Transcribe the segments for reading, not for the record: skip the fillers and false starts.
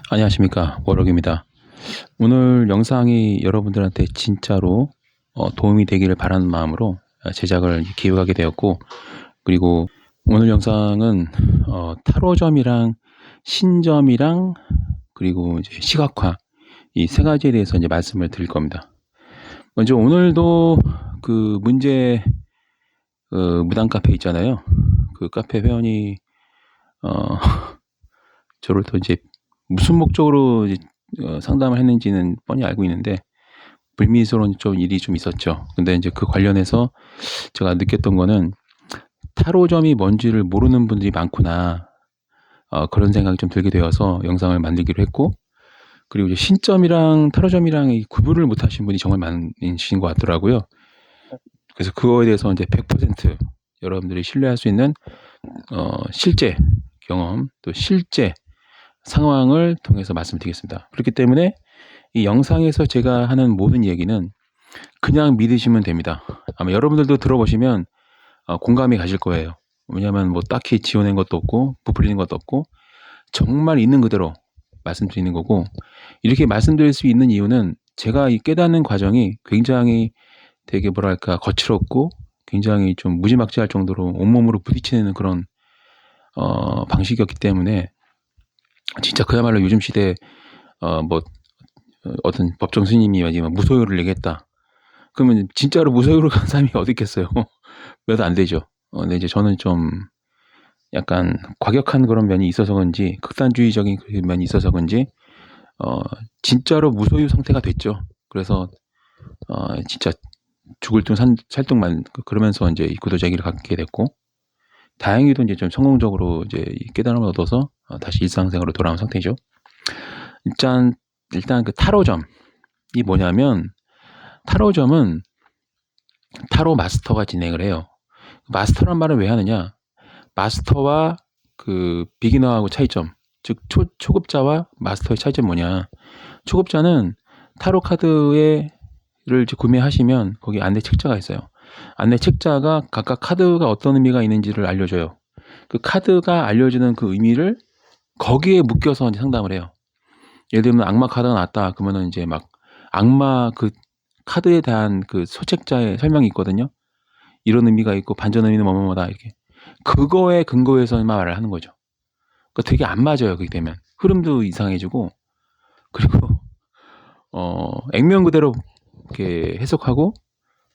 안녕하십니까, 워럭입니다. 오늘 영상이 여러분들한테 진짜로 도움이 되기를 바라는 마음으로 제작을 기획하게 되었고, 그리고 오늘 영상은 타로점이랑 신점이랑 그리고 이제 시각화 이 세 가지에 대해서 이제 말씀을 드릴 겁니다. 먼저 오늘도 그 문제 무당 카페 있잖아요. 그 카페 회원이 저를 또 이제 무슨 목적으로 상담을 했는지는 뻔히 알고 있는데 불미스러운 좀 일이 좀 있었죠. 근데 이제 그 관련해서 제가 느꼈던 거는 타로점이 뭔지를 모르는 분들이 많구나. 그런 생각이 좀 들게 되어서 영상을 만들기로 했고, 그리고 이제 신점이랑 타로점이랑 이 구분을 못 하신 분이 정말 많으신 것 같더라고요. 그래서 그거에 대해서 이제 100% 여러분들이 신뢰할 수 있는 실제 경험 또 실제 상황을 통해서 말씀드리겠습니다. 그렇기 때문에 이 영상에서 제가 하는 모든 얘기는 그냥 믿으시면 됩니다. 아마 여러분들도 들어보시면 공감이 가실 거예요. 왜냐하면 뭐 딱히 지어낸 것도 없고 부풀리는 것도 없고 정말 있는 그대로 말씀드리는 거고, 이렇게 말씀드릴 수 있는 이유는 제가 이 깨닫는 과정이 굉장히 되게 뭐랄까 거칠었고 굉장히 좀 무지막지할 정도로 온몸으로 부딪히는 그런 방식이었기 때문에 진짜 그야말로 요즘 시대에 뭐 어떤 법정 스님이 마지막 무소유를 얘기했다. 그러면 진짜로 무소유로 간 사람이 어디 있겠어요? 몇 안 되죠. 근데 이제 저는 좀 약간 과격한 그런 면이 있어서 그런지, 극단주의적인 그런 면이 있어서 그런지, 진짜로 무소유 상태가 됐죠. 그래서, 진짜 죽을 둥 살 둥만 그러면서 이제 이 구도자 얘기를 갖게 됐고, 다행히도 이제 좀 성공적으로 이제 이 깨달음을 얻어서 다시 일상생활로 돌아온 상태죠. 일단 그 타로점이 뭐냐면, 타로점은 타로 마스터가 진행을 해요. 마스터란 말을 왜 하느냐? 마스터와 그 비기너하고 차이점, 즉 초급자와 마스터의 차이점 뭐냐? 초급자는 타로 카드를 구매하시면 거기 안내 책자가 있어요. 안내 책자가 각각 카드가 어떤 의미가 있는지를 알려줘요. 그 카드가 알려주는 그 의미를 거기에 묶여서 이제 상담을 해요. 예를 들면 악마 카드가 나왔다 그러면은 이제 막 악마 그 카드에 대한 그 소책자의 설명이 있거든요. 이런 의미가 있고 반전 의미는 뭐뭐뭐다 이렇게. 그거에 근거해서 말을 하는 거죠. 그러니까 되게 안 맞아요. 그렇게 되면 흐름도 이상해지고, 그리고 액면 그대로 이렇게 해석하고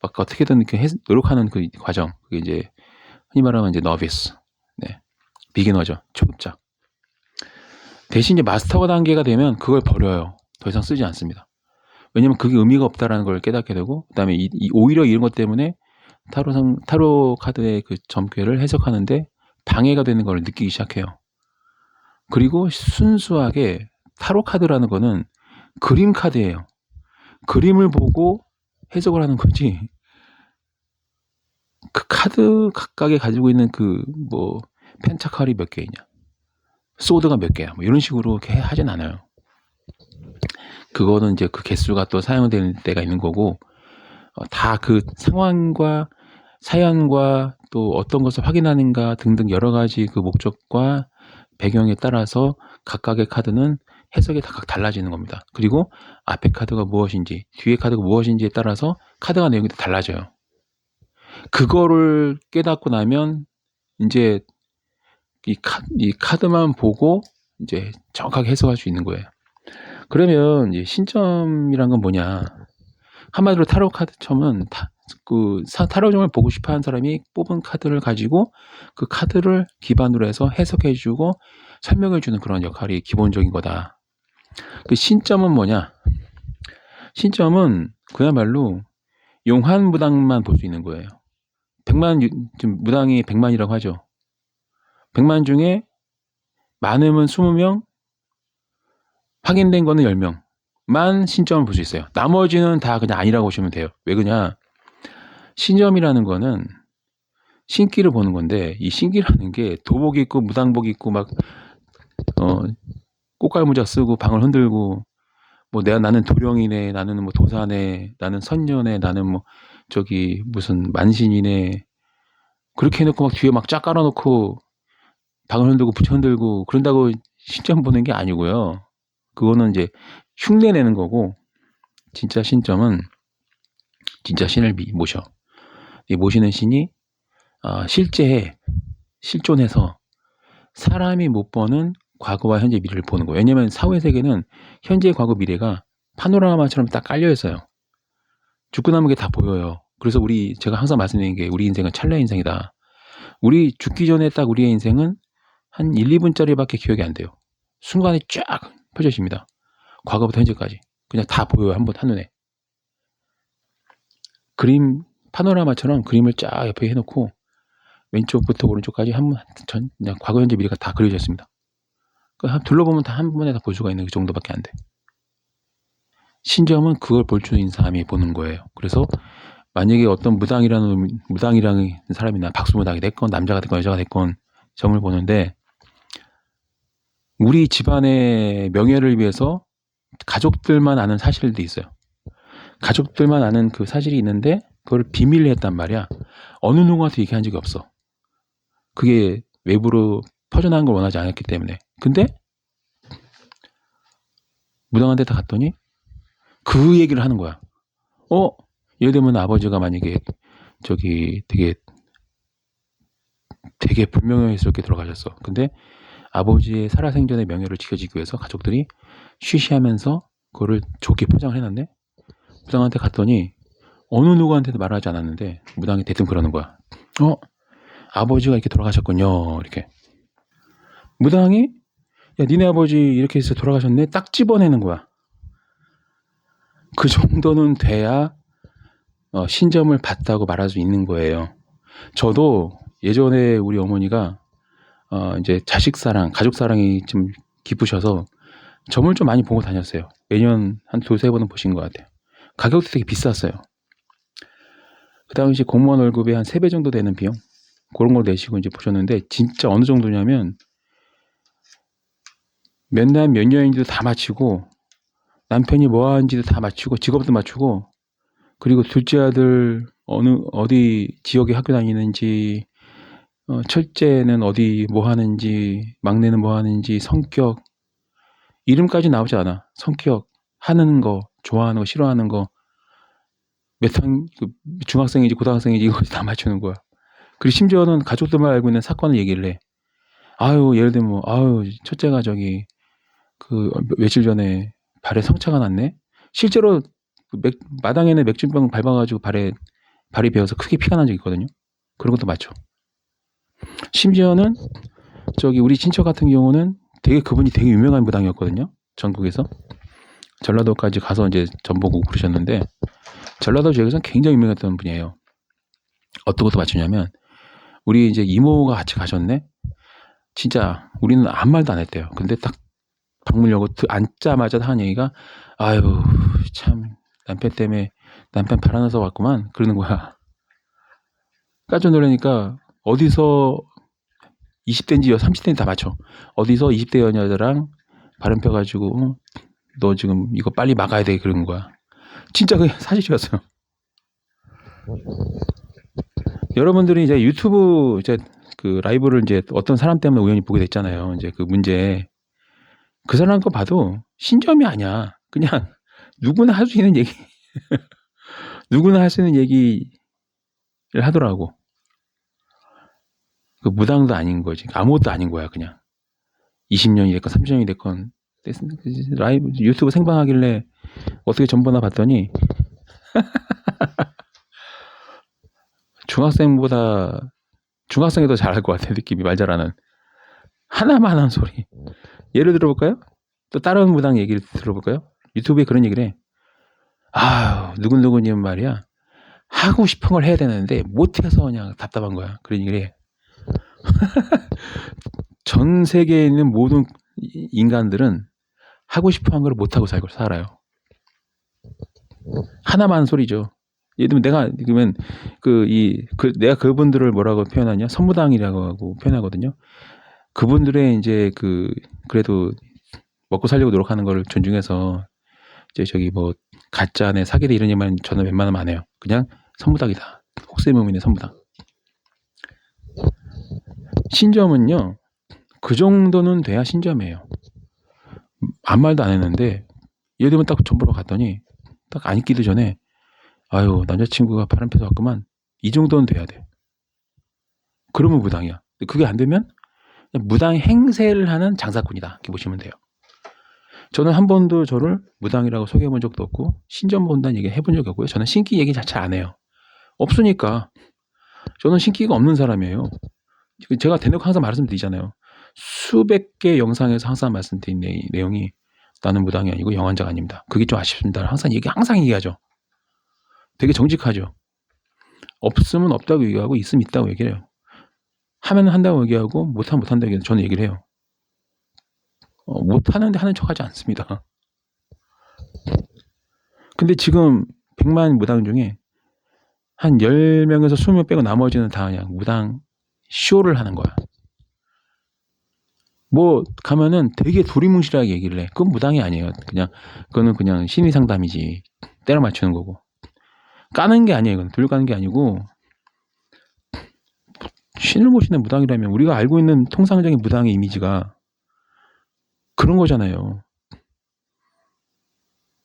막 어떻게든 이렇게 노력하는 그 과정, 그게 이제 흔히 말하면 이제 너비스, 네, 비기너죠, 초급자. 대신 이제 마스터 단계가 되면 그걸 버려요. 더 이상 쓰지 않습니다. 왜냐면 그게 의미가 없다라는 걸 깨닫게 되고, 그다음에 오히려 이런 것 때문에 타로 카드의 그 점괘를 해석하는데 방해가 되는 걸 느끼기 시작해요. 그리고 순수하게 타로 카드라는 거는 그림 카드예요. 그림을 보고 해석을 하는 거지. 그 카드 각각에 가지고 있는 그 뭐 펜타칼이 몇 개이냐, 소드가 몇 개야, 뭐 이런 식으로 이렇게 하진 않아요. 그거는 이제 그 개수가 또 사용되는 때가 있는 거고, 다 그 상황과 사연과 또 어떤 것을 확인하는가 등등 여러 가지 그 목적과 배경에 따라서 각각의 카드는 해석이 각각 달라지는 겁니다. 그리고 앞에 카드가 무엇인지 뒤에 카드가 무엇인지에 따라서 카드가 내용이 달라져요. 그거를 깨닫고 나면 이제 이 카드만 보고 이제 정확하게 해석할 수 있는 거예요. 그러면 이제 신점이란 건 뭐냐? 한마디로 타로 카드점은 타로점을 보고 싶어하는 사람이 뽑은 카드를 가지고 그 카드를 기반으로 해서 해석해주고 설명해주는 그런 역할이 기본적인 거다. 그 신점은 뭐냐? 신점은 그야말로 용한 무당만 볼 수 있는 거예요. 100만, 지금 무당이 100만이라고 하죠. 100만 중에 많으면 20명, 확인된 거는 10명만 신점을 볼 수 있어요. 나머지는 다 그냥 아니라고 보시면 돼요. 왜 그러냐? 신점이라는 거는 신기를 보는 건데, 이 신기라는 게 도복 입고 무당복 입고 막 꽃갈모자 쓰고 방을 흔들고 뭐 나는 도령이네, 나는 뭐 도사네, 나는 선녀네, 나는 뭐 저기 무슨 만신이네, 그렇게 해놓고 막 뒤에 막 쫙 깔아놓고 방을 흔들고 부채 흔들고 그런다고 신점 보는 게 아니고요. 그거는 이제 흉내 내는 거고, 진짜 신점은 진짜 신을 모셔. 이 모시는 신이 실제에 실존해서 사람이 못 보는 과거와 현재 미래를 보는 거예요. 왜냐면 사후의 세계는 현재, 과거, 미래가 파노라마처럼 딱 깔려 있어요. 죽고 나면 게 다 보여요. 그래서 제가 항상 말씀드리는 게 우리 인생은 찰나의 인생이다. 우리 죽기 전에 딱 우리의 인생은 한 1, 2분짜리밖에 기억이 안 돼요. 순간에 쫙 펼쳐집니다. 과거부터 현재까지. 그냥 다 보여요. 한눈에. 그림, 파노라마처럼 그림을 쫙 옆에 해놓고 왼쪽부터 오른쪽까지 그냥 과거, 현재, 미래가 다 그려져 있습니다. 그러니까 둘러보면 다 한 번에 다 볼 수가 있는 그 정도밖에 안 돼. 신점은 그걸 볼 줄 있는 사람이 보는 거예요. 그래서 만약에 어떤 무당이라는 사람이나 박수무당이 됐건 남자가 됐건 여자가 됐건 점을 보는데, 우리 집안의 명예를 위해서 가족들만 아는 사실도 있어요. 가족들만 아는 그 사실이 있는데 그걸 비밀로 했단 말이야. 어느 누구한테 얘기한 적이 없어. 그게 외부로 퍼져나간 걸 원하지 않았기 때문에. 근데 무당한테 다 갔더니 그 얘기를 하는 거야. 예를 들면 아버지가 만약에 되게 불명예스럽게 돌아가셨어. 근데 아버지의 살아생전의 명예를 지켜주기 위해서 가족들이 쉬쉬하면서 그거를 좋게 포장을 해놨네. 무당한테 갔더니 어느 누구한테도 말하지 않았는데 무당이 대뜸 그러는 거야. 아버지가 이렇게 돌아가셨군요. 이렇게. 무당이 야, 니네 아버지 이렇게 해서 돌아가셨네? 딱 집어내는 거야. 그 정도는 돼야 신점을 봤다고 말할 수 있는 거예요. 저도 예전에 우리 어머니가 이제 자식 사랑, 가족 사랑이 좀 깊으셔서 점을 좀 많이 보고 다녔어요. 매년 한 2-3번은 보신 것 같아요. 가격도 되게 비쌌어요. 그 당시 공무원 월급의 한 3배 정도 되는 비용? 그런 걸 내시고 이제 보셨는데, 진짜 어느 정도냐면 몇 남 몇 여인지도 다 맞추고, 남편이 뭐 하는지도 다 맞추고, 직업도 맞추고, 그리고 둘째 아들 어디 지역에 학교 다니는지, 첫째는 어디 뭐 하는지, 막내는 뭐 하는지, 성격, 이름까지 나오지 않아. 성격, 하는 거, 좋아하는 거, 싫어하는 거, 중학생인지 고등학생인지 이거 다 맞추는 거야. 그리고 심지어는 가족들만 알고 있는 사건을 얘기를 해. 예를 들면 첫째가 며칠 전에 발에 상처가 났네. 실제로 마당에는 맥주병 밟아가지고 발이 베어서 크게 피가 난 적이 있거든요. 그런 것도 맞죠. 심지어는 우리 친척 같은 경우는 그분이 되게 유명한 무당이었거든요. 전국에서. 전라도까지 가서 이제 전보고 그러셨는데, 전라도 지역에서는 굉장히 유명했던 분이에요. 어떤 것도 맞추냐면, 우리 이제 이모가 같이 가셨네? 진짜 우리는 아무 말도 안 했대요. 근데 딱 방문려고 앉자마자 하는 얘기가, 참 남편 때문에 남편 바라나서 왔구만, 그러는 거야. 깜짝 놀라니까 어디서 20대인지 30대인지 다 맞춰. 어디서 20대 여자랑 바람 펴가지고 너 지금 이거 빨리 막아야 돼, 그런 거야. 진짜 그게 사실이었어요. 여러분들이 이제 유튜브 그 라이브를 이제 어떤 사람 때문에 우연히 보게 됐잖아요. 이제 그 문제, 그 사람 거 봐도 신점이 아니야. 그냥 누구나 할 수 있는 얘기 누구나 할 수 있는 얘기를 하더라고. 그 무당도 아닌 거지. 아무것도 아닌 거야. 그냥 20년이 됐건 30년이 됐건 라이브 유튜브 생방하길래 어떻게 전보나 봤더니 중학생이 더 잘할 것 같아. 느낌이, 말 잘하는. 하나만 하는 소리. 예를 들어볼까요? 또 다른 무당 얘기를 들어볼까요? 유튜브에 그런 얘기를 해. 누군누구님 말이야, 하고 싶은 걸 해야 되는데 못해서 그냥 답답한 거야. 그런 얘기를 해. 전 세계에 있는 모든 인간들은 하고 싶어 한 걸 못하고 살아요. 하나만 하는 소리죠. 예를 들면 내가 그분들을 뭐라고 표현하냐? 선무당이라고 하고 표현하거든요. 그분들의 이제 그래도 먹고 살려고 노력하는 걸 존중해서 이제 가짜네, 사기다 이런 얘기만 저는 웬만하면 안 해요. 그냥 선무당이다. 혹세무민의 선무당. 신점은요, 그 정도는 돼야 신점이에요. 아무 말도 안 했는데 예를 들면 딱 전 보러 갔더니 딱 안 있기도 전에 아유 남자친구가 바람 펴서 왔구만. 이 정도는 돼야 돼. 그러면 무당이야. 그게 안 되면 무당 행세를 하는 장사꾼이다. 이렇게 보시면 돼요. 저는 한 번도 저를 무당이라고 소개해 본 적도 없고 신점 본다는 얘기 해본 적이 없고요. 저는 신기 얘기 자체 안 해요. 없으니까. 저는 신기가 없는 사람이에요. 제가 대놓고 항상 말씀드리잖아요. 수백 개 영상에서 항상 말씀드린 내용이 나는 무당이 아니고 영환자가 아닙니다. 그게 좀 아쉽습니다. 항상 얘기하죠. 되게 정직하죠. 없으면 없다고 얘기하고 있으면 있다고 얘기해요. 하면 한다고 얘기하고 못하면 못한다고 얘기해요. 저는 얘기를 해요. 못하는데 하는 척하지 않습니다. 근데 지금 100만 무당 중에 한 10명에서 20명 빼고 나머지는 다 그냥 무당 쇼를 하는 거야. 뭐 가면은 되게 두리뭉실하게 얘기를 해. 그건 무당이 아니에요. 그거는 그냥 심리 상담이지. 때려 맞추는 거고. 까는 게 아니에요. 이건 돌려 까는 게 아니고 신을 모시는 무당이라면 우리가 알고 있는 통상적인 무당의 이미지가 그런 거잖아요.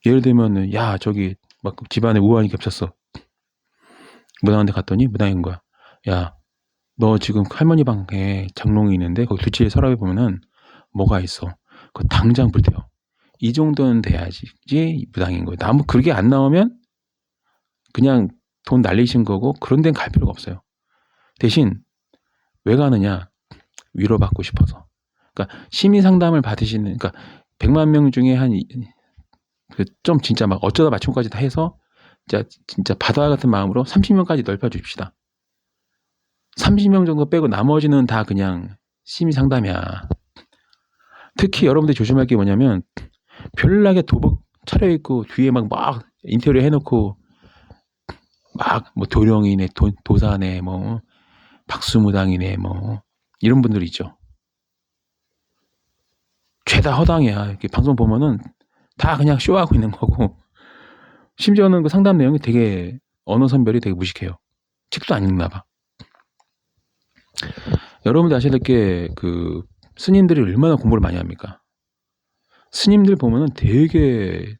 예를 들면은 야 저기 막 집안에 우환이 겹쳤어. 무당한테 갔더니 무당인 거야. 야 너 지금 할머니 방에 장롱이 있는데 거기 뒤치에 서랍에 보면은 뭐가 있어. 그거 당장 불태워. 이 정도는 돼야지 무당인 거예요. 그게 안 나오면 그냥 돈 날리신 거고 그런 데는 갈 필요가 없어요. 대신 왜 가느냐? 위로받고 싶어서. 그러니까 심리 상담을 받으시는 그러니까 100만 명 중에 좀 진짜 막 어쩌다 맞춤까지 다 해서 진짜 바다 같은 마음으로 30명까지 넓혀 주십시다. 30명 정도 빼고 나머지는 다 그냥 심리 상담이야. 특히 여러분들이 조심할 게 뭐냐면 별나게 도복 차려입고 뒤에 막 인테리어 해놓고 막 뭐 도령이네 도사네 뭐 박수무당이네 뭐 이런 분들이 있죠. 죄다 허당이야. 이렇게 방송 보면은 다 그냥 쇼하고 있는 거고 심지어는 그 상담 내용이 되게 언어 선별이 되게 무식해요. 책도 안 읽나 봐. 여러분들 아셔야 될 게 그 스님들이 얼마나 공부를 많이 합니까? 스님들 보면은 되게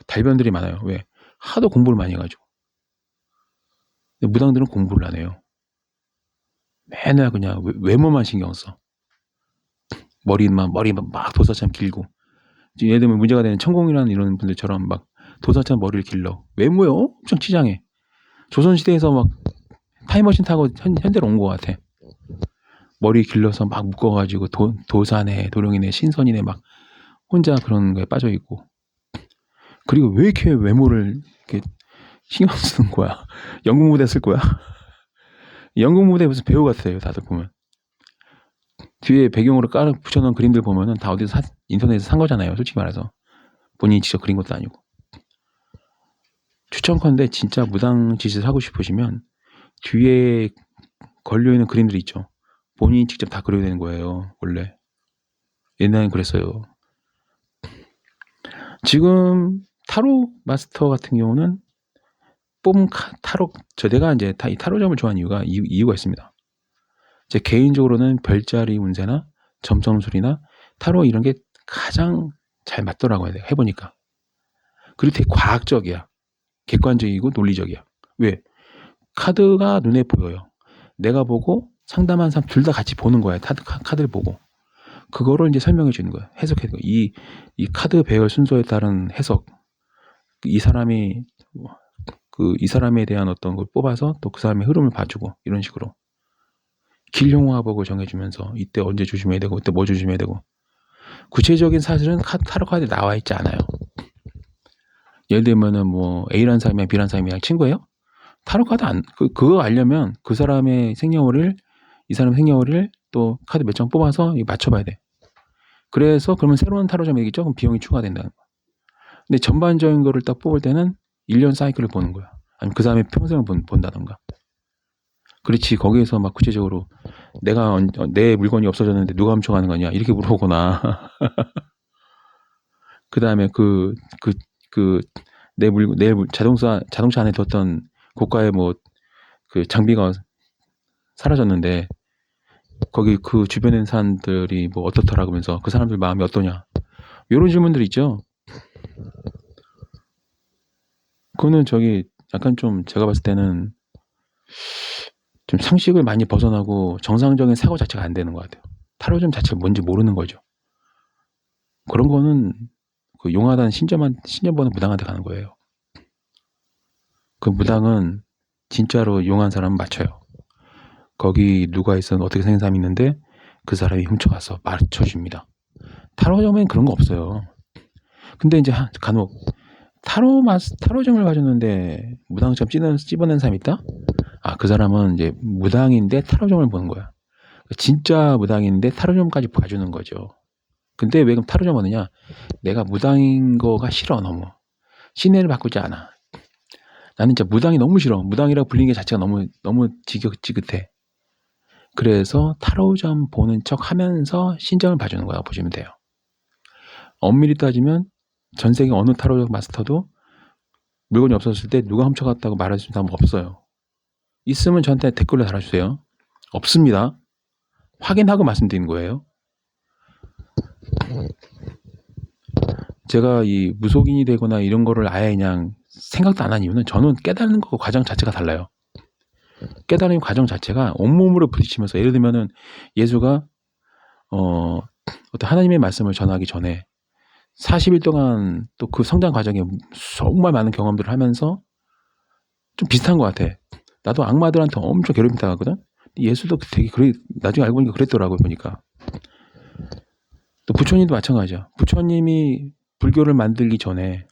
달변들이 많아요. 왜? 하도 공부를 많이 해가지고. 근데 무당들은 공부를 안 해요. 맨날 그냥 외모만 신경 써. 머리만 막 도사처럼 길고. 예를 들면 문제가 되는 천공이라는 이런 분들처럼 막 도사처럼 머리를 길러. 외모에 엄청 치장해. 조선시대에서 막 타임머신 타고 현대로 온 것 같아. 머리 길러서 막 묶어가지고 도사네, 도령이네, 신선이네 막 혼자 그런 거에 빠져있고. 그리고 왜 이렇게 외모를 이렇게 신경 쓰는 거야? 연극 무대 쓸 거야? 연극 무대 무슨 배우 같아요, 다들 보면. 뒤에 배경으로 붙여놓은 그림들 보면은 다 어디서 인터넷에서 산 거잖아요, 솔직히 말해서. 본인이 직접 그린 것도 아니고. 추천컨대 진짜 무당 짓을 하고 싶으시면 뒤에 걸려있는 그림들 있죠. 본인이 직접 다 그려야 되는 거예요, 원래. 옛날엔 그랬어요. 지금 타로 마스터 같은 경우는 뽑은 타로, 내가 이제 이 타로점을 좋아하는 이유가 있습니다. 제 개인적으로는 별자리 운세나 점성술이나 타로 이런 게 가장 잘 맞더라고요. 내가 해보니까. 그리고 되게 과학적이야. 객관적이고 논리적이야. 왜? 카드가 눈에 보여요. 내가 보고 상담한 사람 둘 다 같이 보는 거야. 카드를 보고. 그거를 이제 설명해 주는 거야. 해석해. 이 카드 배열 순서에 따른 해석. 이 사람에 대한 어떤 걸 뽑아서 또 그 사람의 흐름을 봐주고 이런 식으로. 길흉화복을 정해주면서 이때 언제 조심해야 되고 이때 뭐 조심해야 되고 구체적인 사실은 타로 카드에 나와 있지 않아요. 예를 들면은 뭐 A라는 사람이랑 B라는 사람이랑 친구예요? 타로 카드 그거 알려면 그 사람의 생년월일, 이 사람의 생년월일 또 카드 몇 장 뽑아서 맞춰봐야 돼. 그래서 그러면 새로운 타로점이 조금 비용이 추가된다는 거야. 근데 전반적인 거를 딱 뽑을 때는 1년 사이클을 보는 거야. 아니면 그 사람의 평생을 본다던가. 그렇지 거기에서 막 구체적으로 내 물건이 없어졌는데 누가 훔쳐가는 거냐 이렇게 물어보거나 그 다음에 내 자동차 안에 뒀던 고가의 뭐 그 장비가 사라졌는데 거기 그 주변에 있는 사람들이 뭐 어떻더라 그러면서 그 사람들 마음이 어떠냐 요런 질문들 있죠. 그거는 약간 좀 제가 봤을 때는 좀 상식을 많이 벗어나고 정상적인 사고 자체가 안 되는 것 같아요. 타로점 자체가 뭔지 모르는 거죠. 그런 거는 그 용하다는 신념보는 무당한테 가는 거예요. 그 무당은 진짜로 용한 사람은 맞춰요. 거기 누가 있어 어떻게 생긴 사람이 있는데 그 사람이 훔쳐가서 맞춰줍니다. 타로점엔 그런 거 없어요. 근데 이제 간혹 타로점을 가졌는데 무당점 찝어낸 사람이 있다? 그 사람은 이제 무당인데 타로점을 보는 거야. 진짜 무당인데 타로점까지 봐주는 거죠. 근데 왜 그럼 타로점 하느냐? 내가 무당인 거가 싫어, 너무. 신뢰를 바꾸지 않아. 나는 진짜 무당이 너무 싫어. 무당이라고 불리는 게 자체가 너무 지긋해. 그래서 타로점 보는 척 하면서 신점을 봐주는 거라고 보시면 돼요. 엄밀히 따지면 전 세계 어느 타로 마스터도 물건이 없었을 때 누가 훔쳐갔다고 말할 수 있는 사람 없어요. 있으면 저한테 댓글로 달아주세요. 없습니다. 확인하고 말씀드리는 거예요. 제가 이 무속인이 되거나 이런 거를 아예 그냥 생각도 안 한 이유는 저는 깨닫는 거 과정 자체가 달라요. 깨달은 과정 자체가 온몸으로 부딪히면서, 예를 들면은 예수가 어떤 하나님의 말씀을 전하기 전에 40일 동안 또 그 성장 과정에 정말 많은 경험들을 하면서 좀 비슷한 것 같아. 나도 악마들한테 엄청 괴롭힘 당하거든. 예수도 되게 나중에 알고 보니까 그랬더라고요, 보니까. 또 부처님도 마찬가지야. 부처님이 불교를 만들기 전에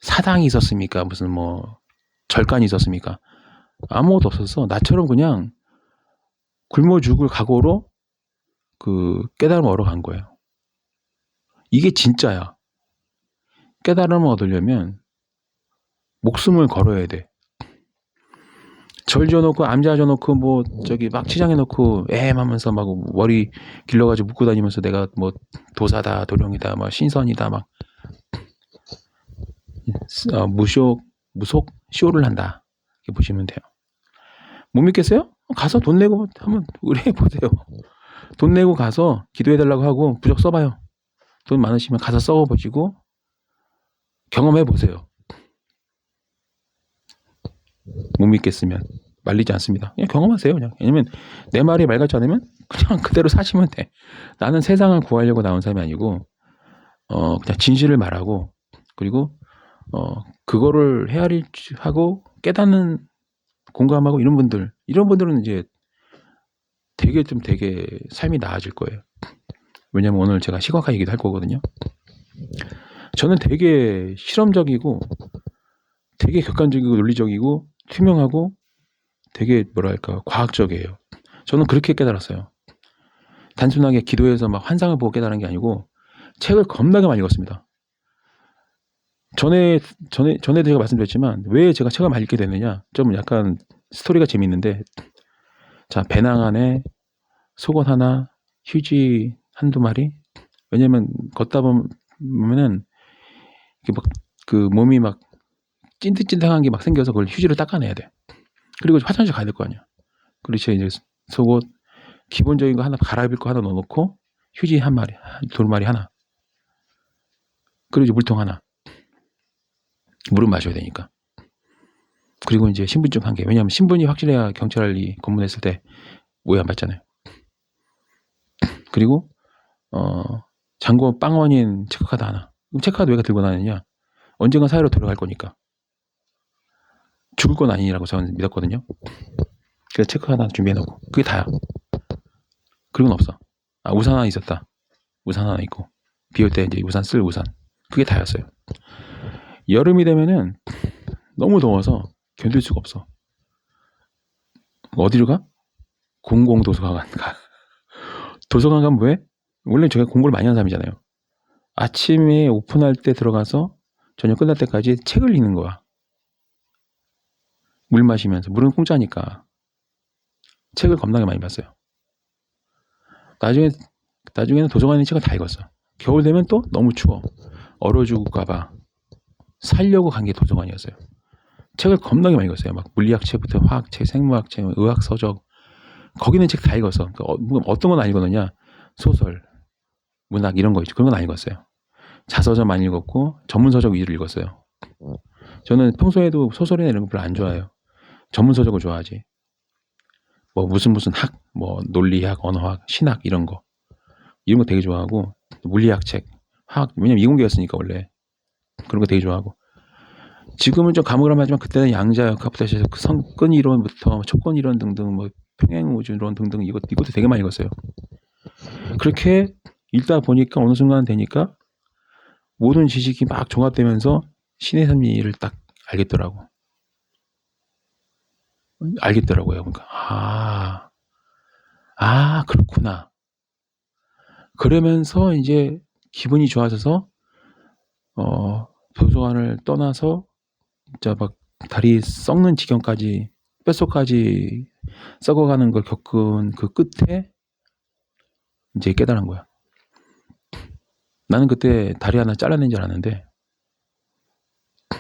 사당이 있었습니까? 무슨 절간이 있었습니까? 아무것도 없었어. 나처럼 그냥 굶어 죽을 각오로 그 깨달음을 얻어간 거예요. 이게 진짜야. 깨달음을 얻으려면 목숨을 걸어야 돼. 절 지어놓고 암 지어놓고 막 치장해놓고 하면서 막 머리 길러가지고 묶고 다니면서 내가 도사다, 도령이다, 신선이다, 무속 쇼를 한다. 이렇게 보시면 돼요. 못 믿겠어요? 가서 돈 내고 한번 의뢰해 보세요. 돈 내고 가서 기도해달라고 하고 부적 써봐요. 돈 많으시면 가서 써보시고 경험해 보세요. 못 믿겠으면 말리지 않습니다. 그냥 경험하세요. 그냥. 왜냐면 내 말이 말 같지 않으면 그냥 그대로 사시면 돼. 나는 세상을 구하려고 나온 사람이 아니고 그냥 진실을 말하고, 그리고 그거를 헤아리하고 깨닫는, 공감하고 이런 분들은 이제 되게 삶이 나아질 거예요. 왜냐면 오늘 제가 시각화 얘기도 할 거거든요. 저는 되게 실험적이고 되게 객관적이고 논리적이고 투명하고 되게 과학적이에요. 저는 그렇게 깨달았어요. 단순하게 기도해서 막 환상을 보고 깨달은 게 아니고 책을 겁나게 많이 읽었습니다. 전에도 제가 말씀드렸지만 왜 제가 책을 많이 읽게 됐느냐, 좀 약간 스토리가 재밌는데, 자, 배낭 안에 속옷 하나, 휴지 한두 마리. 왜냐면 걷다 보면은 몸이 막 찐득찐득한 게 막 생겨서 그걸 휴지로 닦아내야 돼. 그리고 화장실 가야 될 거 아니야. 그렇죠. 이제 속옷 기본적인 거 하나, 갈아입을 거 하나 넣어놓고 휴지 한 마리, 두 마리 하나. 그리고 이제 물통 하나. 물은 마셔야 되니까. 그리고 이제 신분증 한 개. 왜냐하면 신분이 확실해야 경찰이 검문했을 때 오해 안 받잖아요. 그리고 잔고 빵원인 체크카드 하나. 그럼 체크카드 왜 들고 다니냐? 언젠가 사회로 돌아갈 거니까. 죽을 건 아니라고 저는 믿었거든요. 그래서 체크 하나 준비해놓고. 그게 다야. 그리고는 없어. 우산 하나 있었다. 우산 하나 있고. 비 올 때 이제 쓸 우산. 그게 다였어요. 여름이 되면은 너무 더워서 견딜 수가 없어. 어디로 가? 공공도서관 가. 도서관 가면 왜? 원래 제가 공부를 많이 하는 사람이잖아요. 아침에 오픈할 때 들어가서 저녁 끝날 때까지 책을 읽는 거야. 물 마시면서. 물은 공짜니까. 책을 겁나게 많이 봤어요. 나중에는 도서관에 있는 책을 다 읽었어. 겨울 되면 또 너무 추워. 얼어 죽을까봐 살려고 간 게 도서관이었어요. 책을 겁나게 많이 읽었어요. 막 물리학책부터 화학책, 생물학책, 의학서적. 거기는 책 다 읽었어. 어떤 건 안 읽었느냐? 소설, 문학 이런 거 있죠. 그런 건 안 읽었어요. 자서전 많이 읽었고 전문서적 위주로 읽었어요. 저는 평소에도 소설이나 이런 거 별로 안 좋아해요. 전문서적을 좋아하지. 뭐 무슨 학, 뭐 논리학, 언어학, 신학 이런 거 되게 좋아하고 물리학 책, 화학 왜냐면 이공계였으니까 원래 그런 거 되게 좋아하고 지금은 좀 가물가물하지만 그때는 양자역학부터 시작해서 그 성근 이론부터 촉근 이론 등등 뭐 평행 우주 이론 등등 이것도 되게 많이 읽었어요. 그렇게 읽다 보니까 어느 순간 되니까 모든 지식이 막 종합되면서 신의 섭리를 딱 알겠더라고요. 그러니까 그렇구나. 그러면서 이제 기분이 좋아져서 도서관을 떠나서 진짜 막 다리 썩는 지경까지 뼛속까지 썩어가는 걸 겪은 그 끝에 이제 깨달은 거야. 나는 그때 다리 하나 잘라낸 줄 알았는데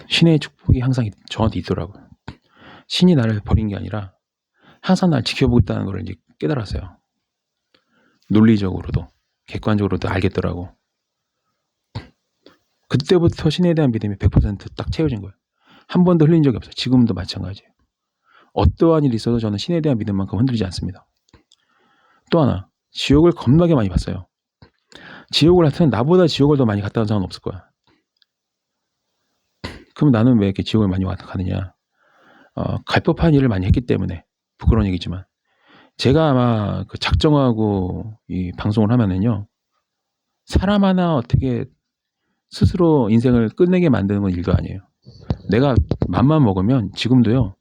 신의 축복이 항상 저한테 있더라고요. 신이 나를 버린 게 아니라 항상 날 지켜보고 있다는 걸 이제 깨달았어요. 논리적으로도 객관적으로도 알겠더라고. 그때부터 신에 대한 믿음이 100%딱 채워진 거예요. 한 번도 흘린 적이 없어요. 지금도 마찬가지예요. 어떠한 일이 있어도 저는 신에 대한 믿음만큼 흔들리지 않습니다. 또 하나, 지옥을 겁나게 많이 봤어요. 지옥을 하여튼 나보다 지옥을 더 많이 갔다 온 사람은 없을 거야. 그럼 나는 왜 이렇게 지옥을 많이 가느냐? 갈 법한 일을 많이 했기 때문에 부끄러운 얘기지만 제가 아마 그 작정하고 이 방송을 하면은요 사람 하나 어떻게 스스로 인생을 끝내게 만드는 건 일도 아니에요. 내가 맘만 먹으면 지금도요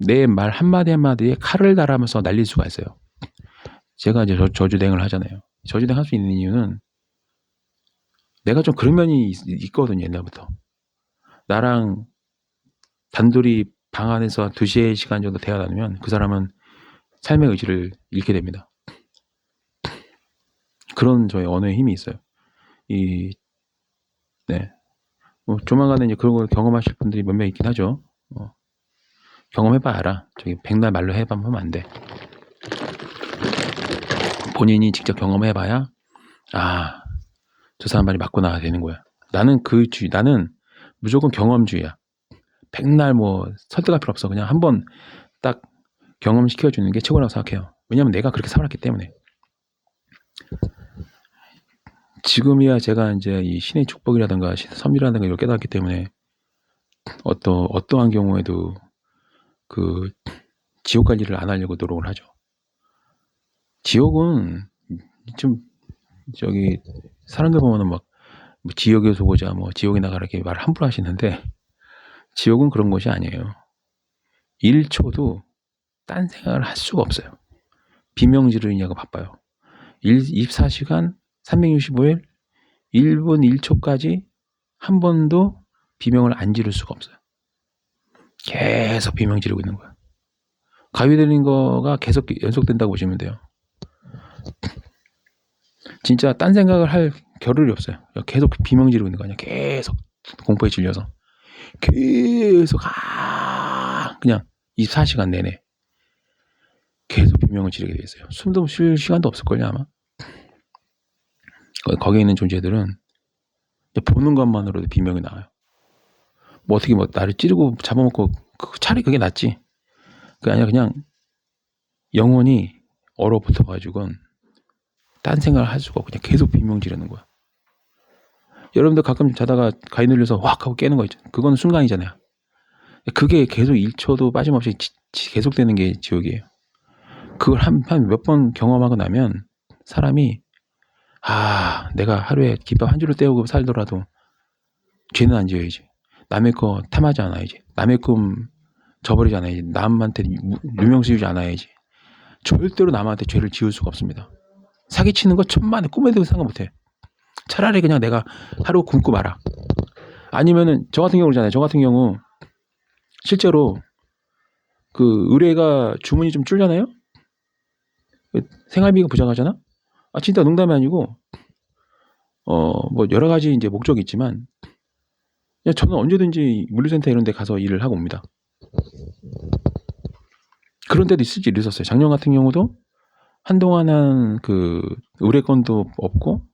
내 말 한마디 한마디에 칼을 달아면서 날릴 수가 있어요. 제가 이제 저주댕을 하잖아요. 저주댕 할 수 있는 이유는 내가 좀 그런 면이 있거든요. 옛날부터 나랑 단둘이 방 안에서 2시간 정도 대화 나누면 그 사람은 삶의 의지를 잃게 됩니다. 그런 저의 언어의 힘이 있어요. 네. 뭐 조만간에 이제 그런 걸 경험하실 분들이 몇 명 있긴 하죠. 경험해봐야 알아. 저기 백날 말로 해보면 안 돼. 본인이 직접 경험해봐야 저 사람 말이 맞구나 되는 거야. 나는 나는 무조건 경험주의야. 백날 뭐 설득할 필요 없어. 그냥 한번 딱 경험시켜주는 게 최고라고 생각해요. 왜냐면 내가 그렇게 살았기 때문에. 지금이야 제가 이제 이 신의 축복이라든가 섭리라든가 이걸 깨닫기 때문에 어떠한 경우에도 그 지옥 갈 일을 안 하려고 노력을 하죠. 지옥은 좀 저기 사람들 보면은 막 뭐 지옥에서 보자 뭐 지옥에 나가라 이렇게 말 함부로 하시는데 지옥은 그런 곳이 아니에요. 1초도 딴 생각을 할 수가 없어요. 비명지르느냐고 바빠요. 24시간 365일 1분 1초까지 한 번도 비명을 안 지를 수가 없어요. 계속 비명 지르고 있는 거야. 가위 들린 거가 계속 연속된다고 보시면 돼요. 진짜 딴 생각을 할 겨를이 없어요. 계속 비명 지르고 있는 거 아니야. 계속 공포에 질려서 계속 그냥 24시간 내내 계속 비명을 지르게 돼 있어요. 숨도 쉴 시간도 없을걸요 아마. 거기에 있는 존재들은 보는 것만으로도 비명이 나와요. 뭐 어떻게 뭐 나를 찌르고 잡아먹고 차라리 그게 낫지. 그게 아니라 그냥 영혼이 얼어붙어가지고는 딴 생각을 할 수가 없고 그냥 계속 비명 지르는 거야. 여러분들 가끔 자다가 가위 눌려서 확 하고 깨는 거 있죠. 그건 순간이잖아요. 그게 계속 1초도 빠짐없이 계속되는 게 지옥이에요. 그걸 한 몇 번 경험하고 나면 사람이 내가 하루에 김밥 한 줄을 때우고 살더라도 죄는 안 지어야지. 남의 거 탐하지 않아야지. 남의 꿈 저버리지 않아야지. 남한테 유명세우지 않아야지. 절대로 남한테 죄를 지을 수가 없습니다. 사기치는 거 천만에 꿈에도 생각 못해. 차라리 그냥 내가 하루 굶고 말아. 아니면은 저 같은 경우잖아요. 저 같은 경우 실제로 그 의뢰가 주문이 좀 줄잖아요. 생활비가 부족하잖아. 진짜 농담이 아니고 뭐 여러 가지 이제 목적이 있지만 저는 언제든지 물류센터 이런 데 가서 일을 하고 옵니다. 그런 데도 있었어요. 작년 같은 경우도 한동안은 그 의뢰건도 없고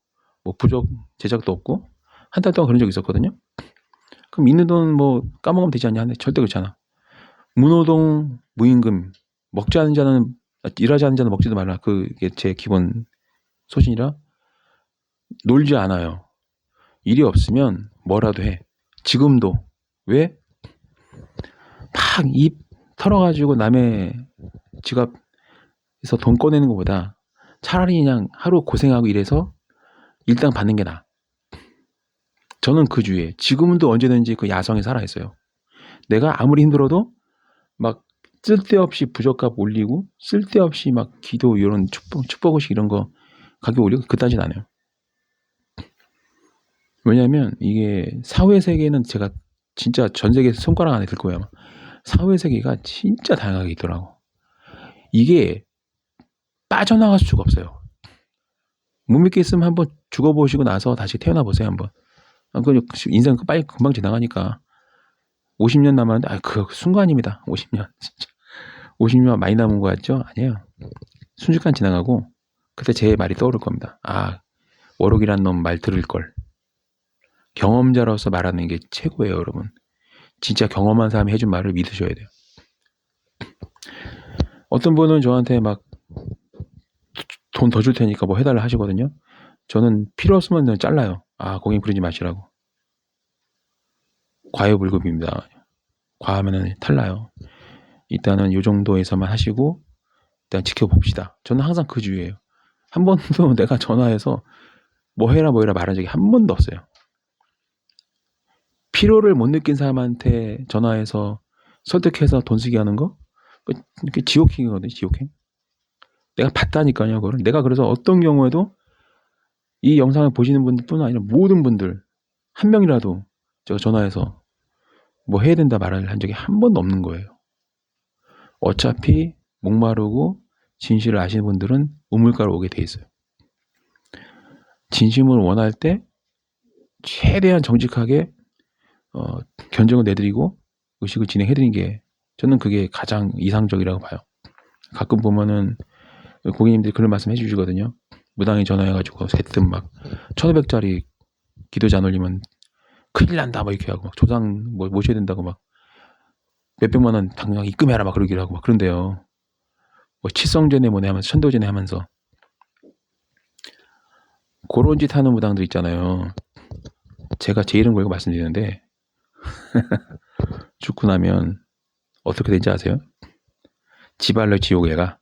뭐 부족 제작도 없고 한 달 동안 그런 적이 있었거든요. 그럼 있는 돈 뭐 까먹으면 되지 않냐? 근데 절대 그렇지 않아. 무노동, 무임금, 먹지 않은 자는, 일하지 않은 자는 먹지도 말라. 그게 제 기본 소신이라 놀지 않아요. 일이 없으면 뭐라도 해. 지금도. 왜? 막 입 털어가지고 남의 지갑에서 돈 꺼내는 것보다 차라리 그냥 하루 고생하고 일해서 일당 받는 게 나아. 저는 그 주의에 지금도 언제든지 그 야성에 살아있어요. 내가 아무리 힘들어도 막 쓸데없이 부적값 올리고 쓸데없이 막 기도 이런 축복의식 이런 거 가격 올리고 그따진 않아요. 왜냐하면 이게 사회세계는 제가 진짜 전 세계에서 손가락 안에 들 거예요. 사회세계가 진짜 다양하게 있더라고. 이게 빠져나갈 수가 없어요. 못 믿겠으면 한번 죽어보시고 나서 다시 태어나 보세요. 한번. 인생 빨리 금방 지나가니까 50년 남았는데 그 순간입니다. 50년 진짜 50년 많이 남은 거 같죠? 아니에요. 순식간 지나가고 그때 제 말이 떠오를 겁니다. 워록이란 놈 말 들을 걸. 경험자로서 말하는 게 최고예요, 여러분. 진짜 경험한 사람이 해준 말을 믿으셔야 돼요. 어떤 분은 저한테 막 돈 더 줄 테니까 뭐 해달라 하시거든요. 저는 필요 없으면 잘라요. 고객님 그러지 마시라고. 과유불급입니다. 과하면은 탈라요. 일단은 이 정도에서만 하시고 일단 지켜봅시다. 저는 항상 그 주의예요. 한 번도 내가 전화해서 뭐 해라 뭐 해라 말한 적이 한 번도 없어요. 필요를 못 느낀 사람한테 전화해서 설득해서 돈 쓰게 하는 거? 이게 지옥행이거든요. 지옥행. 내가 봤다니까요. 그걸. 내가 그래서 어떤 경우에도 이 영상을 보시는 분들뿐 아니라 모든 분들 한 명이라도 제가 전화해서 뭐 해야 된다 말을 한 적이 한 번도 없는 거예요. 어차피 목마르고 진실을 아시는 분들은 우물가로 오게 돼 있어요. 진심을 원할 때 최대한 정직하게 견적을 내드리고 의식을 진행해드리는 게 저는 그게 가장 이상적이라고 봐요. 가끔 보면은 고객님들이 그런 말씀 해주시거든요. 무당이 전화해가지고 세뜸 막 1500짜리 기도자 안 올리면 큰일 난다 막 이렇게 하고 막 조상 뭐 모셔야 된다고 막 몇백만 원 당장 입금해라 막 그러기로 하고 막 그런데요. 뭐 칠성전에 뭐네 하면서 천도전에 하면서 그런 짓 하는 무당들 있잖아요. 제가 제 이름 걸고 말씀드리는데 죽고 나면 어떻게 되는지 아세요? 지발로 지옥에 가.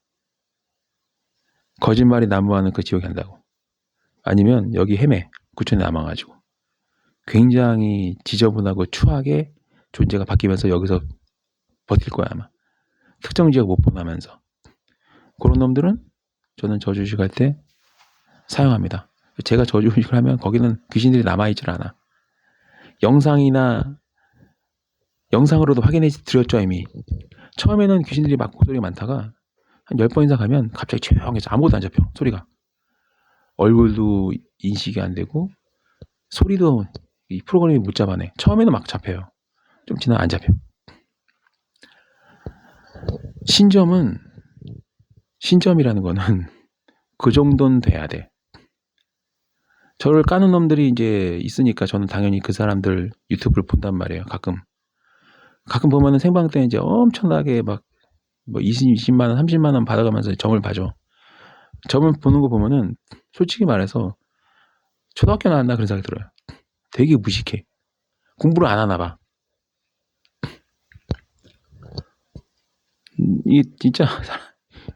거짓말이 난무하는 그 지옥에 간다고. 아니면 여기 헤매 구천에 남아가지고 굉장히 지저분하고 추하게 존재가 바뀌면서 여기서 버틸 거야 아마. 특정 지역 못 보나면서. 그런 놈들은 저는 저주식 할 때 사용합니다. 제가 저주식을 하면 거기는 귀신들이 남아있질 않아. 영상으로도 확인해 드렸죠 이미. 처음에는 귀신들이 막 소리가 많다가 한 10번 이상 가면 갑자기 조용해서 아무것도 안 잡혀 소리가. 얼굴도 인식이 안 되고 소리도 이 프로그램이 못 잡아내. 처음에는 막 잡혀요. 좀 지나면 안 잡혀. 신점이라는 거는 그 정도는 돼야 돼. 저를 까는 놈들이 이제 있으니까 저는 당연히 그 사람들 유튜브를 본단 말이에요. 가끔 보면은 생방 때 이제 엄청나게 막 뭐 20만 원, 30만 원 받아가면서 점을 봐줘. 점을 보는 거 보면은 솔직히 말해서 초등학교 나왔나 그런 생각이 들어요. 되게 무식해. 공부를 안 하나 봐. 이 진짜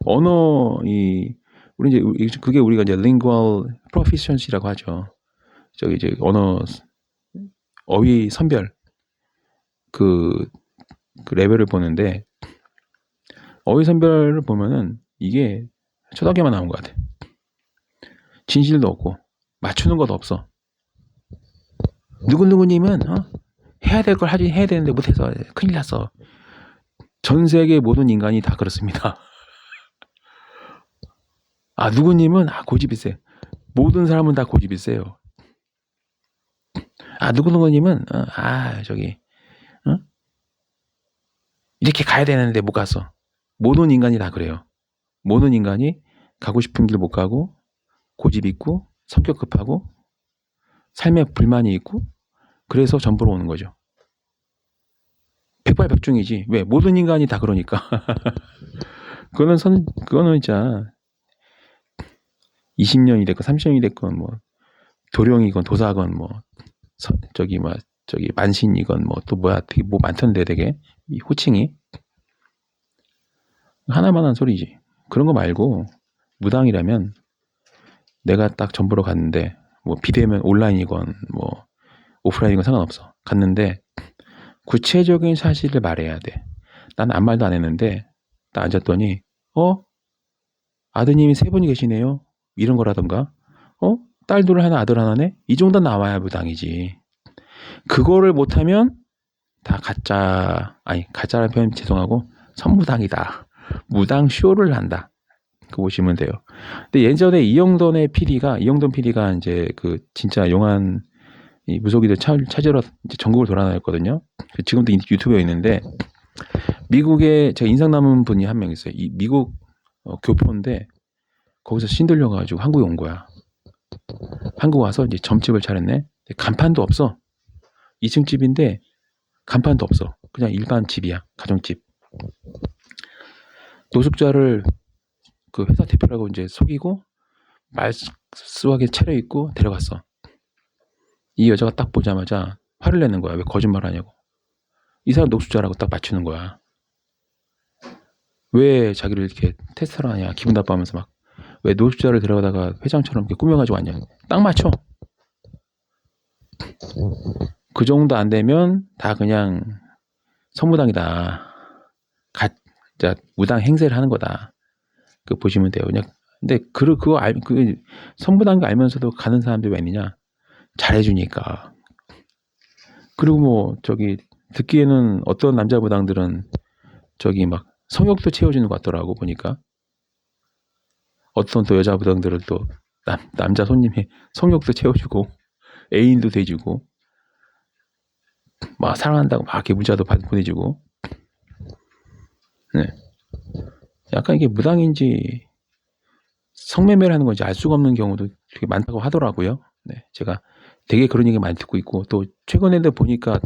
우리 이제 그게 우리가 이제 lingual proficiency라고 하죠. 저기 이제 어휘 선별 그 레벨을 보는데 어휘 선별을 보면은 이게 초등학교만 나온 것 같아. 진실도 없고 맞추는 것도 없어. 누구님은 해야 될 걸 해야 되는데 못해서 큰일 났어. 전 세계 모든 인간이 다 그렇습니다. 누구님은 고집이 세. 모든 사람은 다 고집이 세요. 누구님은 이렇게 가야 되는데 못 갔어. 모든 인간이 다 그래요. 모든 인간이 가고 싶은 길 못 가고 고집 있고 성격 급하고 삶에 불만이 있고 그래서 전보로 오는 거죠. 백발백중이지. 왜? 모든 인간이 다 그러니까. 그거는 진짜 20년이 됐건 30년이 됐건 뭐 도령이건 도사건 뭐 저기 만신이건 뭐 또 뭐야 되게 뭐 많던데 되게 이 호칭이 하나만 한 소리지. 그런 거 말고 무당이라면 내가 딱 전보러 갔는데 뭐 비대면 온라인이건 뭐 오프라인이건 상관없어. 갔는데 구체적인 사실을 말해야 돼. 난 아무 말도 안 했는데 딱 앉았더니 아드님이 3분이 계시네요. 이런 거라던가 딸 둘 하나 아들 하나네? 이 정도 나와야 무당이지. 그거를 못하면 다 가짜라는 표현 죄송하고 선무당이다. 무당 쇼를 한다. 그거 보시면 돼요. 근데 예전에 이영돈 PD가 이제 그 진짜 용한 이 무속인들 찾으러 이제 전국을 돌아다녔거든요. 지금도 유튜브에 있는데 미국에 제가 인상 남은 분이 한 명 있어요. 이 미국 교포인데 거기서 신들려가지고 한국에 온 거야. 한국 와서 이제 점집을 차렸네. 간판도 없어. 2층 집인데 간판도 없어. 그냥 일반 집이야. 가정집. 노숙자를 그 회사 대표라고 이제 속이고 말수하게 차려입고 데려갔어. 이 여자가 딱 보자마자 화를 내는 거야. 왜 거짓말 하냐고. 이 사람 노숙자라고 딱 맞추는 거야. 왜 자기를 이렇게 테스트를 하냐. 기분 나빠하면서 막. 왜 노숙자를 데려다가 회장처럼 이렇게 꾸며가지고 왔냐. 딱 맞춰. 그 정도 안 되면 다 그냥 선무당이다. 무당 행세를 하는 거다. 그 보시면 돼요. 그냥 근데 그 선무당인 거 알면서도 가는 사람들이 왜 있느냐? 잘해주니까. 그리고 뭐 듣기에는 어떤 남자 무당들은 막 성욕도 채워주는 것 같더라고 보니까. 어떤 또 여자 무당들은 또 남자 손님이 성욕도 채워주고 애인도 대주고 막 사랑한다고 막 이렇게 문자도 보내주고. 네. 약간 이게 무당인지 성매매를 하는 건지 알 수가 없는 경우도 되게 많다고 하더라고요. 네, 제가 되게 그런 얘기 많이 듣고 있고 또 최근에도 보니까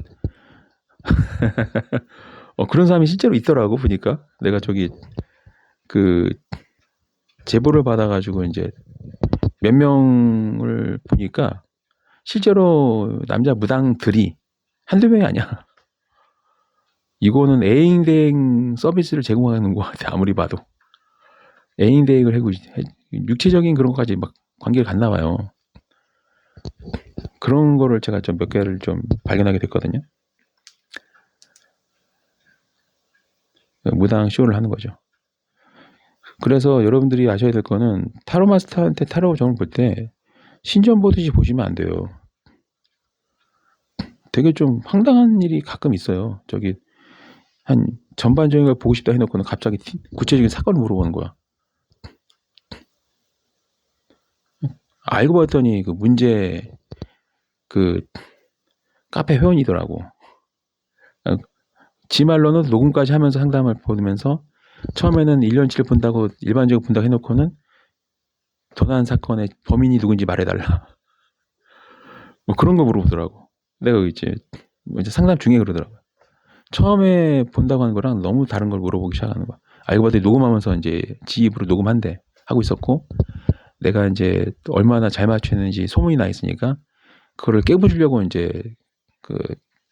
그런 사람이 실제로 있더라고 보니까. 내가 그 제보를 받아가지고 이제 몇 명을 보니까 실제로 남자 무당들이 한두 명이 아니야. 이거는 애인 대행 서비스를 제공하는 것 같아. 아무리 봐도 애인 대행을 하고 육체적인 그런 것까지 막 관계를 갖나 봐요. 그런 거를 제가 좀 몇 개를 좀 발견하게 됐거든요. 무당 쇼를 하는 거죠. 그래서 여러분들이 아셔야 될 거는 타로 마스터한테 타로 점을 볼 때 신전 보듯이 보시면 안 돼요. 되게 좀 황당한 일이 가끔 있어요. 한 전반적인 걸 보고 싶다 해놓고는 갑자기 구체적인 사건을 물어보는 거야. 알고 봤더니 그 문제 카페 회원이더라고. 지 말로는 녹음까지 하면서 상담을 보면서 처음에는 1년치를 본다고 일반적으로 본다고 해놓고는 도난 사건의 범인이 누군지 말해달라. 뭐 그런 거 물어보더라고. 내가 이제 상담 중에 그러더라고. 처음에 본다고 하는 거랑 너무 다른 걸 물어보기 시작하는 거야. 알고 봤더니 녹음하면서 이제 지 입으로 녹음한대 하고 있었고 내가 이제 얼마나 잘 맞추는지 소문이 나 있으니까 그거를 깨부수려고 이제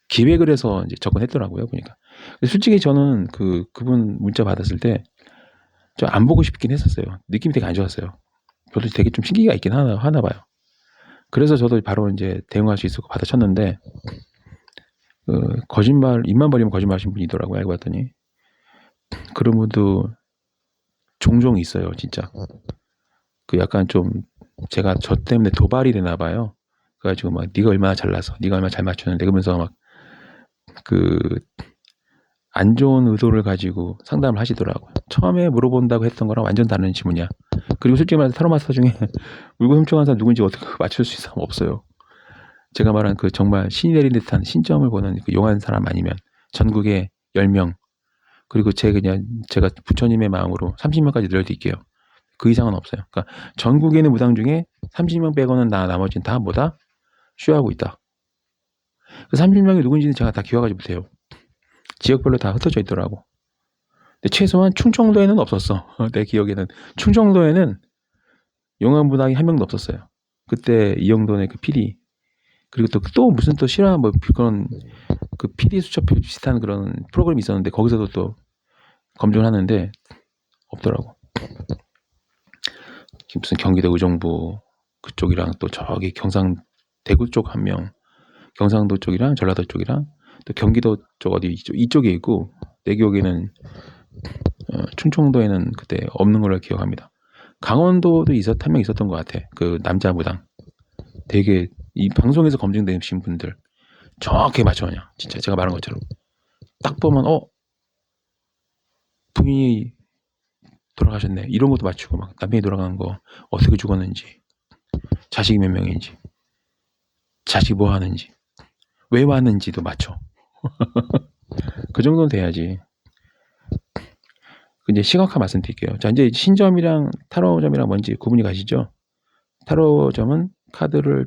기획을 해서 이제 접근했더라고요. 보니까. 솔직히 저는 그분 문자 받았을 때 좀 안 보고 싶긴 했었어요. 느낌이 되게 안 좋았어요. 저도 되게 좀 신기가 있긴 하나 봐요. 그래서 저도 바로 이제 대응할 수 있었고 받아쳤는데 거짓말 입만 벌리면 거짓말 하신 분이더라고요. 알고 봤더니 그런 분도 종종 있어요. 진짜 약간 좀 제가 저 때문에 도발이 되나 봐요. 그래가지고 막 네가 얼마나 잘나서 네가 얼마나 잘 맞추는데 그러면서 막 안 좋은 의도를 가지고 상담을 하시더라고요. 처음에 물어본다고 했던 거랑 완전 다른 질문이야. 그리고 솔직히 말해서 타로 마스터 중에 물고 훔쳐간 사람 누군지 어떻게 맞출 수 있는 사람 없어요. 제가 말한 정말 신이 내린 듯한 신점을 보는 용한 사람 아니면 전국에 10명 그리고 제가 부처님의 마음으로 30명까지 늘려드릴게요. 그 이상은 없어요. 그러니까 전국에 있는 무당 중에 30명 빼고는 나머지는 다 뭐다? 쉬어하고 있다. 그 30명이 누군지는 제가 다 기억하지 못해요. 지역별로 다 흩어져 있더라고. 근데 최소한 충청도에는 없었어. 내 기억에는. 충청도에는 용암부당이 한 명도 없었어요. 그때 이영돈의 그 PD, 그리고 또 무슨 또 실화 뭐 그런 그 PD 수첩 비슷한 그런 프로그램이 있었는데 거기서도 또 검증을 하는데 없더라고. 무슨 경기도 의정부 그쪽이랑 또 저기 대구 쪽 한 명, 경상도 쪽이랑 전라도 쪽이랑 또 경기도 쪽 어디 이쪽에 있고, 내 기억에는 충청도에는 그때 없는 걸로 기억합니다. 강원도도 한 명 있었던 것 같아. 그 남자 무당. 되게 이 방송에서 검증되신 분들 정확하게 맞춰 그냥 진짜 제가 말한 것처럼 딱 보면 부인이 돌아가셨네 이런 것도 맞추고, 막 남편이 돌아간 거 어떻게 죽었는지, 자식이 몇 명인지, 자식이 뭐 하는지, 왜 왔는지도 맞춰. 그 정도는 돼야지. 이제 시각화 말씀드릴게요. 자, 이제 신점이랑 타로점이랑 뭔지 구분이 가시죠? 타로점은 카드를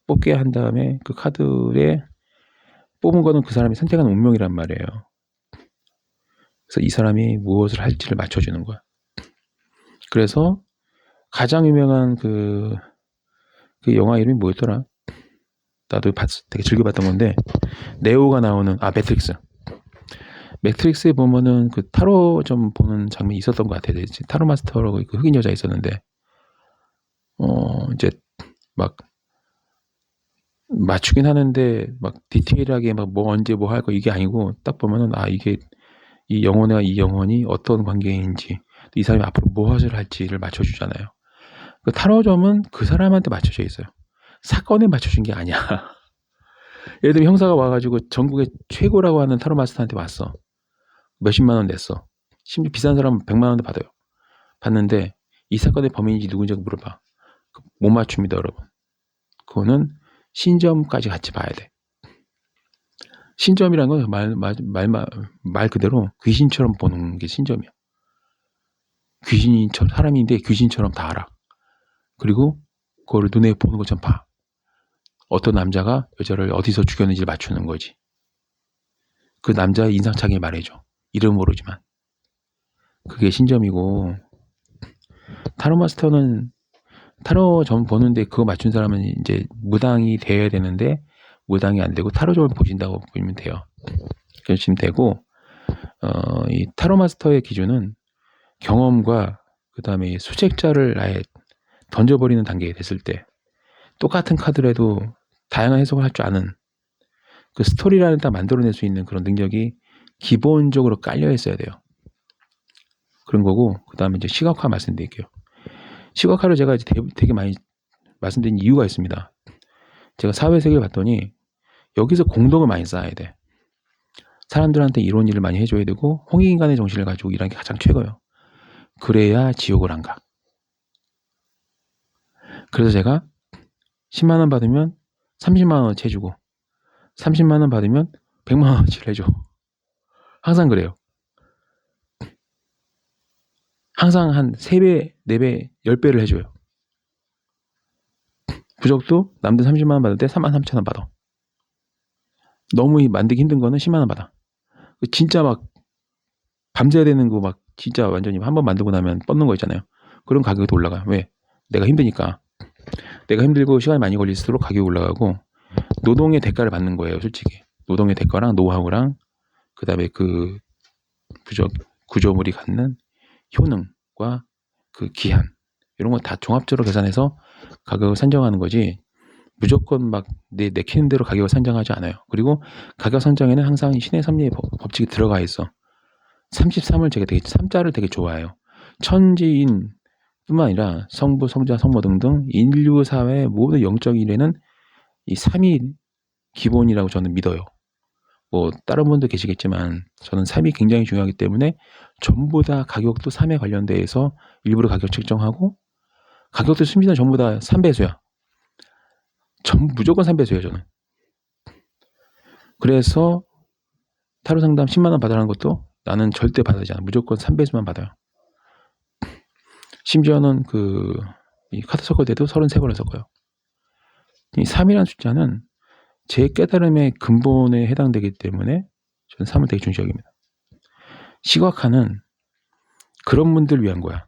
뽑게 한 다음에 그 카드에 뽑은 거는 그 사람이 선택한 운명이란 말이에요. 그래서 이 사람이 무엇을 할지를 맞춰주는 거야. 그래서 가장 유명한 그 영화 이름이 뭐였더라? 나도 되게 즐겨봤던 건데, 네오가 나오는 매트릭스에 보면은 그 타로점 보는 장면이 있었던 것 같아요. 타로 마스터라고 그 흑인 여자 있었는데, 이제 막 맞추긴 하는데 막 디테일하게 막 뭐 언제 뭐 할 거 이게 아니고, 딱 보면은 이게 이 영혼과 이 영혼이 어떤 관계인지, 이 사람이 앞으로 무엇을 할지를 맞춰주잖아요. 그 타로점은 그 사람한테 맞춰져 있어요. 사건에 맞춰준 게 아니야. 예를 들면 형사가 와가지고 전국의 최고라고 하는 타로 마스터한테 왔어. 몇십만 원 냈어. 심지어 비싼 사람은 100만 원도 받아요. 받는데 이 사건의 범인인지 누군지 물어봐. 못 맞춥니다, 여러분. 그거는 신점까지 같이 봐야 돼. 신점이란 건 말 그대로 귀신처럼 보는 게 신점이야. 사람인데 귀신처럼 다 알아. 그리고 그거를 눈에 보는 것처럼 봐. 어떤 남자가 여자를 어디서 죽였는지를 맞추는 거지. 그 남자의 인상착의 말해줘. 이름 모르지만. 그게 신점이고, 타로 마스터는 타로 점 보는데 그거 맞춘 사람은 이제 무당이 되어야 되는데 무당이 안 되고 타로점을 보신다고 보면 돼요. 그러시면 되고, 이 타로 마스터의 기준은 경험과 그 다음에 수책자를 아예 던져버리는 단계에 됐을 때, 똑같은 카드라도 다양한 해석을 할 줄 아는 그 스토리라는 다 만들어낼 수 있는 그런 능력이 기본적으로 깔려 있어야 돼요. 그런 거고, 그 다음에 이제 시각화 말씀드릴게요. 시각화를 제가 이제 되게 많이 말씀드린 이유가 있습니다. 제가 사회세계를 봤더니 여기서 공덕을 많이 쌓아야 돼. 사람들한테 이런 일을 많이 해줘야 되고, 홍익인간의 정신을 가지고 일하는 게 가장 최고예요. 그래야 지옥을 안 가. 그래서 제가 10만 원 받으면 30만 원어치 해주고, 30만 원 받으면 100만 원어치를 해줘. 항상 그래요. 항상 한 3배, 4배, 10배를 해줘요. 부적도 남들 30만 원 받을 때 3만 3천 원 받아. 너무 만들기 힘든 거는 10만 원 받아. 진짜 막 밤새야 되는 거 막 진짜 완전히 한번 만들고 나면 뻗는 거 있잖아요. 그런 가격도 올라가. 왜? 내가 힘드니까. 내가 힘들고 시간이 많이 걸릴수록 가격이 올라가고, 노동의 대가를 받는 거예요, 솔직히. 노동의 대가랑 노하우랑 그다음에 그 구조물이 갖는 효능과 그 기한, 이런 거 다 종합적으로 계산해서 가격을 산정하는 거지, 무조건 막 내키는 대로 가격을 산정하지 않아요. 그리고 가격 산정에는 항상 신의 섭리의 법칙이 들어가 있어. 33을 제가 3자를 되게 좋아해요. 천지인 뿐만 아니라 성부, 성자, 성모 등등 인류 사회의 모든 영적 일에는 이 3이 기본이라고 저는 믿어요. 뭐 다른 분도 계시겠지만 저는 3이 굉장히 중요하기 때문에 전부 다 가격도 3에 관련돼서 일부러 가격 책정하고, 가격도 심지어 전부 다 3배수야. 무조건 3배수예요, 저는. 그래서 타로 상담 10만 원 받으라는 것도 나는 절대 받아지 않아. 무조건 3배수만 받아요. 심지어는 이 카드 섞을 때도 33번을 섞어요. 이 3이라는 숫자는 제 깨달음의 근본에 해당되기 때문에 저는 3을 되게 중시 여깁니다. 시각화는 그런 분들 위한 거야.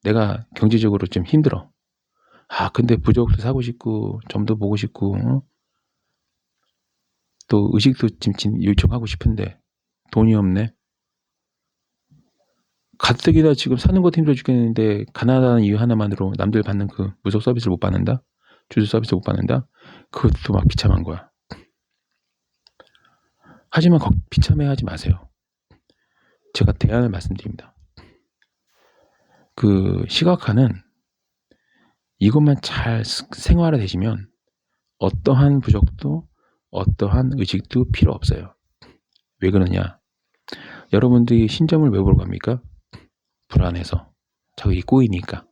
내가 경제적으로 좀 힘들어. 근데 부적도 사고 싶고 점도 보고 싶고 또 의식도 지금 요청하고 싶은데 돈이 없네. 가뜩이나 지금 사는 것도 힘들어 죽겠는데 가난하다는 이유 하나만으로 남들 받는 그 무속 서비스를 못 받는다? 주주 서비스 못 받는다? 그것도 막 비참한 거야. 하지만 비참해하지 마세요. 제가 대안을 말씀드립니다. 그 시각화는 이것만 잘 생활화 되시면 어떠한 부적도 어떠한 의식도 필요 없어요. 왜 그러냐? 여러분들이 신점을 왜 보러 갑니까? 불안해서. 자꾸 이게 꼬이니까.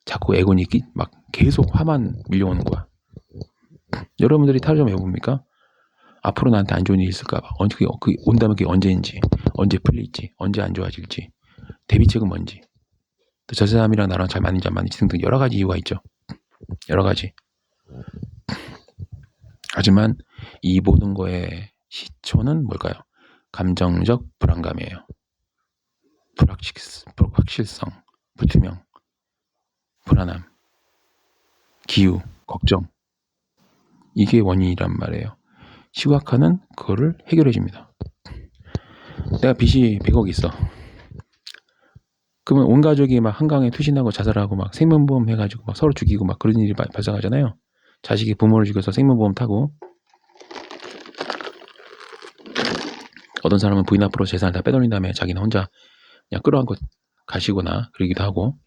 자꾸 애곤이 막 계속 화만 밀려오는 거야. 여러분들이 타로점 왜 봅니까? 앞으로 나한테 안 좋은 일이 있을까 봐. 온다면 그게 언제인지, 언제 풀릴지, 언제 안 좋아질지, 대비책은 뭔지, 또 저 사람이랑 나랑 잘 맞는지 안 맞는지 등등 여러 가지 이유가 있죠. 여러 가지. 하지만 이 모든 거의 시초는 뭘까요? 감정적 불안감이에요. 불확실성, 불투명, 불안함, 기우, 걱정. 이게 원인이란 말이에요. 시각화는 그거를 해결해 줍니다. 내가 빚이 100억 있어. 그러면 온 가족이 막 한강에 투신하고 자살하고 막 생명보험 해가지고 막 서로 죽이고 막 그런 일이 발생하잖아요. 자식이 부모를 죽여서 생명보험 타고, 어떤 사람은 부인 앞으로 재산을 다 빼돌린 다음에 자기는 혼자 그냥 끌어안고 가시거나 그러기도 하고.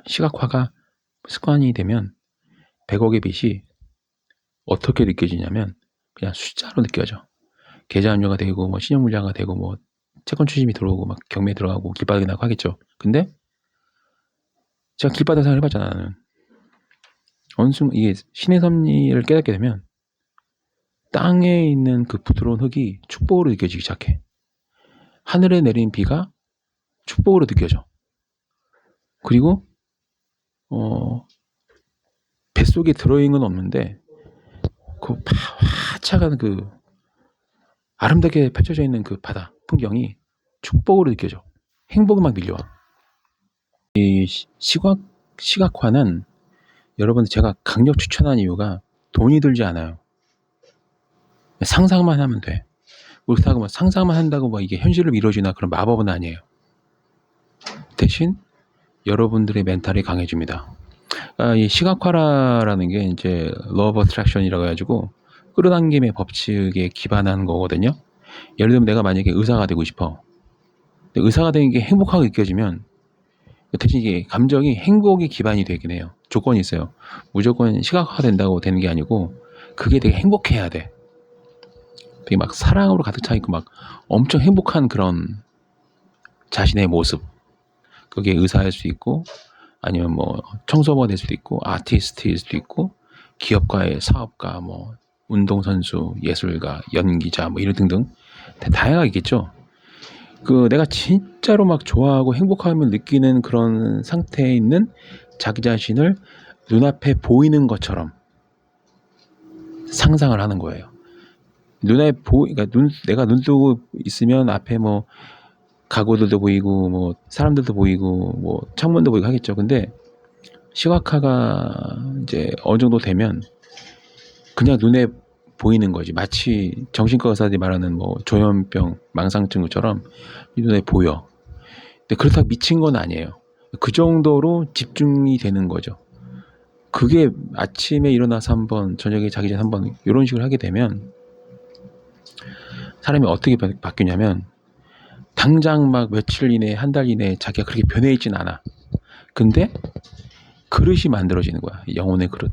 시각화가 습관이 되면 100억의 빚이 어떻게 느껴지냐면 그냥 숫자로 느껴져. 계좌 압류가 되고 뭐 신용불량가 되고 뭐 채권 추심이 들어오고 막 경매 들어가고 길바닥이 나고 하겠죠. 근데 제가 길바닥 생활 해봤잖아. 나는 어느 순간 이게 신의 섭리를 깨닫게 되면 땅에 있는 그 부드러운 흙이 축복으로 느껴지기 시작해. 하늘에 내린 비가 축복으로 느껴져. 그리고 뱃속에 들어있는 건 없는데 그 화창한 그 아름답게 펼쳐져 있는 그 바다 풍경이 축복으로 느껴져. 행복이 막 밀려와. 이 시각화는 여러분 제가 강력 추천한 이유가 돈이 들지 않아요. 상상만 하면 돼. 그렇다고 뭐 상상만 한다고 뭐 이게 현실로 이루어지나 그런 마법은 아니에요. 대신 여러분들의 멘탈이 강해집니다. 이 시각화라는 게 이제 Law of Attraction이라고 해가지고 끌어당김의 법칙에 기반한 거거든요. 예를 들면 내가 만약에 의사가 되고 싶어. 근데 의사가 되는 게 행복하게 느껴지면 대신 이게 감정이 행복이 기반이 되긴 해요. 조건이 있어요. 무조건 시각화가 된다고 되는 게 아니고 그게 되게 행복해야 돼. 되게 막 사랑으로 가득 차 있고 막 엄청 행복한 그런 자신의 모습. 그게 의사일 수 있고 아니면 뭐 청소부가 될 수도 있고 아티스트일 수도 있고 기업가의 사업가 뭐 운동선수, 예술가, 연기자 뭐 이런 등등 다양하게 있겠죠. 그 내가 진짜로 막 좋아하고 행복함을 느끼는 그런 상태에 있는 자기 자신을 눈앞에 보이는 것처럼 상상을 하는 거예요. 그러니까 내가 눈 뜨고 있으면 앞에 뭐 가구들도 보이고 뭐 사람들도 보이고 뭐 창문도 보이고 하겠죠. 근데 시각화가 이제 어느 정도 되면 그냥 눈에 보이는 거지. 마치 정신과 의사들이 말하는 뭐 조현병, 망상증처럼 눈에 보여. 근데 그렇다고 미친 건 아니에요. 그 정도로 집중이 되는 거죠. 그게 아침에 일어나서 한번, 저녁에 자기 전에 한번 이런 식으로 하게 되면 사람이 어떻게 바뀌냐면 당장 막 며칠 이내에 한 달 이내에 자기가 그렇게 변해 있진 않아. 근데 그릇이 만들어지는 거야. 영혼의 그릇.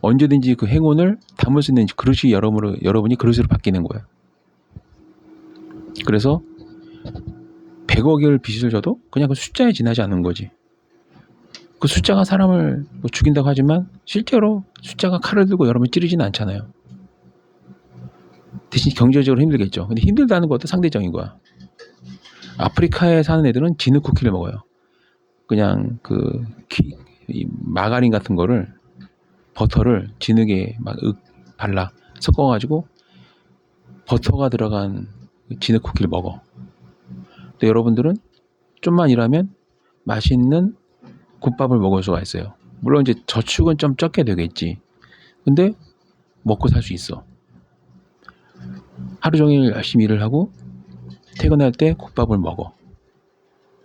언제든지 그 행운을 담을 수 있는 그릇이 여러분이 그릇으로 바뀌는 거야. 그래서 100억을 빚을 져도 그냥 그 숫자에 지나지 않는 거지. 그 숫자가 사람을 뭐 죽인다고 하지만 실제로 숫자가 칼을 들고 여러분을 찌르지는 않잖아요. 대신 경제적으로 힘들겠죠. 근데 힘들다는 것도 상대적인 거야. 아프리카에 사는 애들은 진흙 쿠키를 먹어요. 그냥 이 마가린 같은 거를 버터를 진흙에 막 발라 섞어가지고 버터가 들어간 진흙 쿠키를 먹어. 근데 여러분들은 좀만 일하면 맛있는 국밥을 먹을 수가 있어요. 물론 이제 저축은 좀 적게 되겠지. 근데 먹고 살 수 있어. 하루 종일 열심히 일을 하고 퇴근할 때 국밥을 먹어.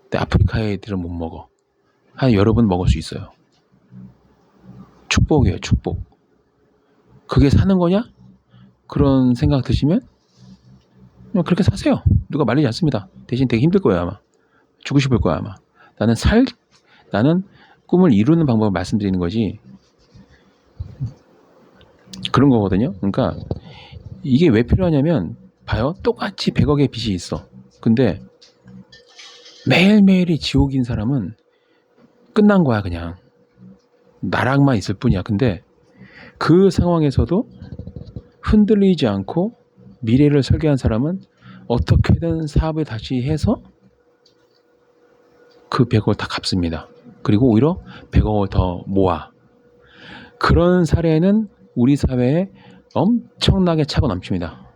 근데 아프리카 애들은 못 먹어. 한 여러 번 먹을 수 있어요. 축복이에요, 축복. 그게 사는 거냐? 그런 생각 드시면 그냥 그렇게 사세요. 누가 말리지 않습니다. 대신 되게 힘들 거예요, 아마. 죽고 싶을 거야, 아마. 나는 꿈을 이루는 방법을 말씀드리는 거지. 그런 거거든요. 그러니까 이게 왜 필요하냐면 봐요. 똑같이 100억의 빚이 있어. 근데 매일매일이 지옥인 사람은 끝난 거야, 그냥. 나락만 있을 뿐이야. 근데 그 상황에서도 흔들리지 않고 미래를 설계한 사람은 어떻게든 사업을 다시 해서 그 100억을 다 갚습니다. 그리고 오히려 100억을 더 모아. 그런 사례는 우리 사회에 엄청나게 차고 넘칩니다.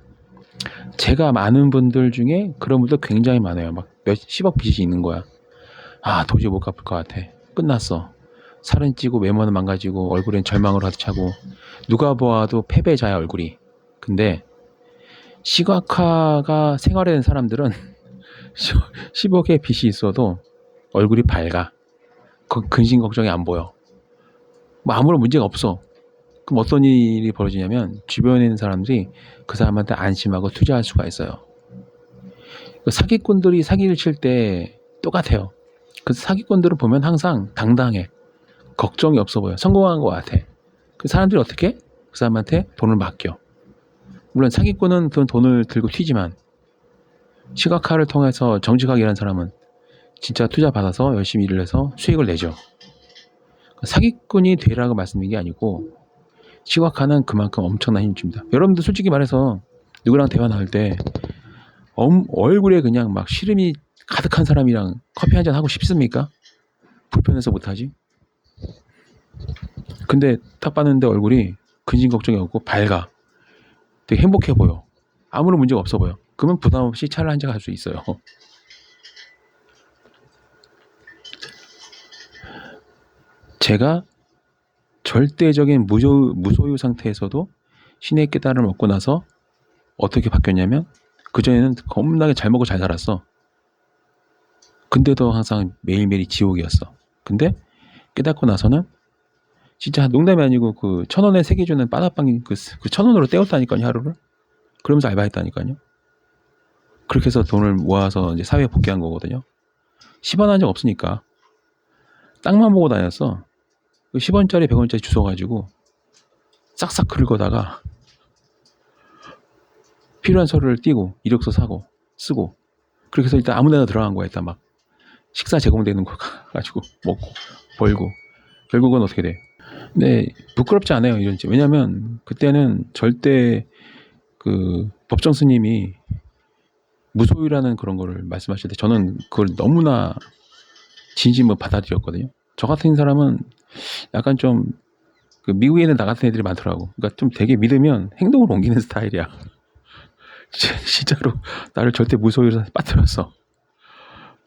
제가 아는 분들 중에 그런 분들 굉장히 많아요. 막 몇십억 빚이 있는 거야. 아, 도저히 못 갚을 것 같아. 끝났어. 살은 찌고 외모는 망가지고 얼굴엔 절망으로 가득 차고 누가 보아도 패배자야, 얼굴이. 근데 시각화가 생활하는 사람들은 10억의 빚이 있어도 얼굴이 밝아. 근심 걱정이 안 보여. 뭐 아무런 문제가 없어. 그럼 어떤 일이 벌어지냐면 주변에 있는 사람들이 그 사람한테 안심하고 투자할 수가 있어요. 사기꾼들이 사기를 칠 때 똑같아요. 그 사기꾼들을 보면 항상 당당해. 걱정이 없어 보여. 성공한 것 같아. 그 사람들이 어떻게? 그 사람한테 돈을 맡겨. 물론 사기꾼은 그 돈을 들고 튀지만 시각화를 통해서 정직하게 일하는 사람은 진짜 투자 받아서 열심히 일을 해서 수익을 내죠. 사기꾼이 되라고 말씀드린 게 아니고 시각화는 그만큼 엄청난 힘을 줍니다. 여러분들 솔직히 말해서 누구랑 대화 나눌 때 얼굴에 그냥 막 시름이 가득한 사람이랑 커피 한잔 하고 싶습니까? 불편해서 못하지. 근데 딱 봤는데 얼굴이 근심 걱정이 없고 밝아. 되게 행복해 보여. 아무런 문제가 없어 보여. 그러면 부담 없이 차를 한잔 할 수 있어요. 제가 절대적인 무소유 상태에서도 신의 깨달음을 얻고 나서 어떻게 바뀌었냐면 그전에는 겁나게 잘 먹고 잘 살았어. 근데도 항상 매일매일이 지옥이었어. 근데 깨닫고 나서는 진짜 농담이 아니고 그 1,000원에 3개 주는 빠다빵 그 1,000원으로 때웠다니까요, 하루를. 그러면서 알바했다니까요. 그렇게 해서 돈을 모아서 이제 사회에 복귀한 거거든요. 10원 한 적 없으니까 땅만 보고 다녔어. 10원짜리 100원짜리 주워 가지고 싹싹 긁어다가 필요한 서류를 띄고 이력서 사고 쓰고 그렇게 해서 일단 아무 데나 들어간 거야. 일단 막 식사 제공되는 거 가지고 먹고 벌고 결국은 어떻게 돼? 네, 부끄럽지 않아요, 이런 지. 왜냐면 그때는 절대 그 법정 스님이 무소유라는 그런 거를 말씀하실 때 저는 그걸 너무나 진심으로 받아들였거든요. 저 같은 사람은 약간 좀 그 미국에는 나 같은 애들이 많더라고. 그러니까 좀 되게 믿으면 행동을 옮기는 스타일이야. 진짜로 나를 절대 무소유로 빠뜨렸어.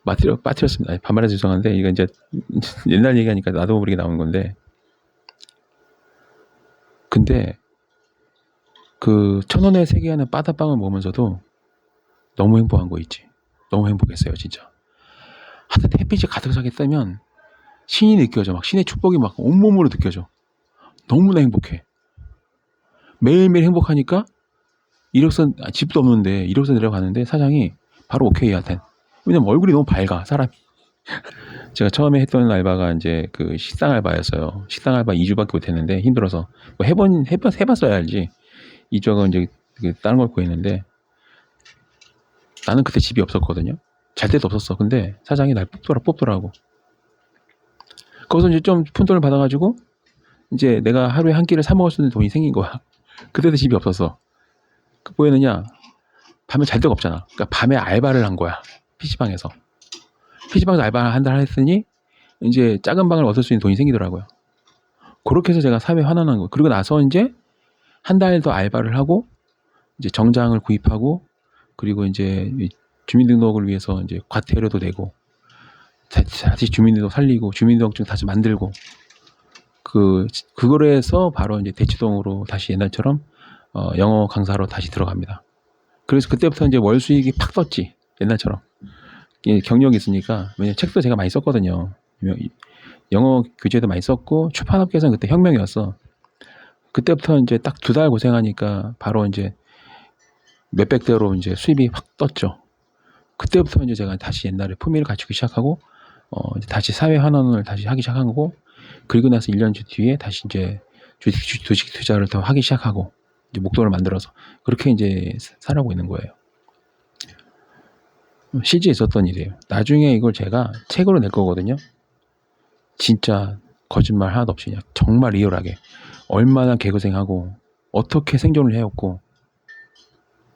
빠뜨렸습니다. 반말해서 죄송한데 이거 이제 옛날 얘기하니까 나도 모르게 나온 건데, 근데 그 1,000원에 3개 하는 빠다빵을 먹으면서도 너무 행복한 거 있지. 너무 행복했어요, 진짜. 하여튼 햇빛이 가득하게 뜨면 신이 느껴져. 막 신의 축복이 막 온몸으로 느껴져. 너무나 행복해. 매일매일 행복하니까 이력서, 집도 없는데 이력서 내려가는데 사장이 바로 오케이 하여튼. 왜냐면 얼굴이 너무 밝아, 사람이. 제가 처음에 했던 알바가 이제 그 식당 알바였어요. 식당 알바 2주밖에 못 했는데 힘들어서. 뭐 해봤어야 알지. 이쪽은 이제 다른 걸 구했는데 나는 그때 집이 없었거든요. 잘 데도 없었어. 근데 사장이 날 뽑더라고. 거기서 이제 좀 푼돈을 받아가지고 이제 내가 하루에 한 끼를 사 먹을 수 있는 돈이 생긴 거야. 그때도 집이 없었어. 그 뭐였느냐? 밤에 잘 데가 없잖아. 그러니까 밤에 알바를 한 거야. PC방에서 알바 한 달 했으니 이제 작은 방을 얻을 수 있는 돈이 생기더라고요. 그렇게 해서 제가 사회에 환원한 거예요. 그리고 나서 이제 한 달 더 알바를 하고 이제 정장을 구입하고 그리고 이제 주민등록을 위해서 이제 과태료도 내고 다시 주민등록 살리고 주민등록증 다시 만들고 그거로 해서 바로 이제 대치동으로 다시 옛날처럼 영어 강사로 다시 들어갑니다. 그래서 그때부터 이제 월 수익이 팍 떴지. 옛날처럼. 경력이 있으니까. 왜냐면 책도 제가 많이 썼거든요. 영어 교재도 많이 썼고 출판업계에서는 그때 혁명이었어. 그때부터 이제 딱 2달 고생하니까 바로 이제 몇백 대로 이제 수입이 확 떴죠. 그때부터 이제 제가 다시 옛날에 품위를 갖추기 시작하고 이제 다시 사회 환원을 다시 하기 시작한 거고 그리고 나서 1년 뒤에 다시 이제 주식 투자를 더 하기 시작하고 이제 목돈을 만들어서 그렇게 이제 살아가고 있는 거예요. 실제 있었던 일이에요. 나중에 이걸 제가 책으로 낼 거거든요. 진짜 거짓말 하나도 없이 그냥 정말 리얼하게 얼마나 개고생하고 어떻게 생존을 해왔고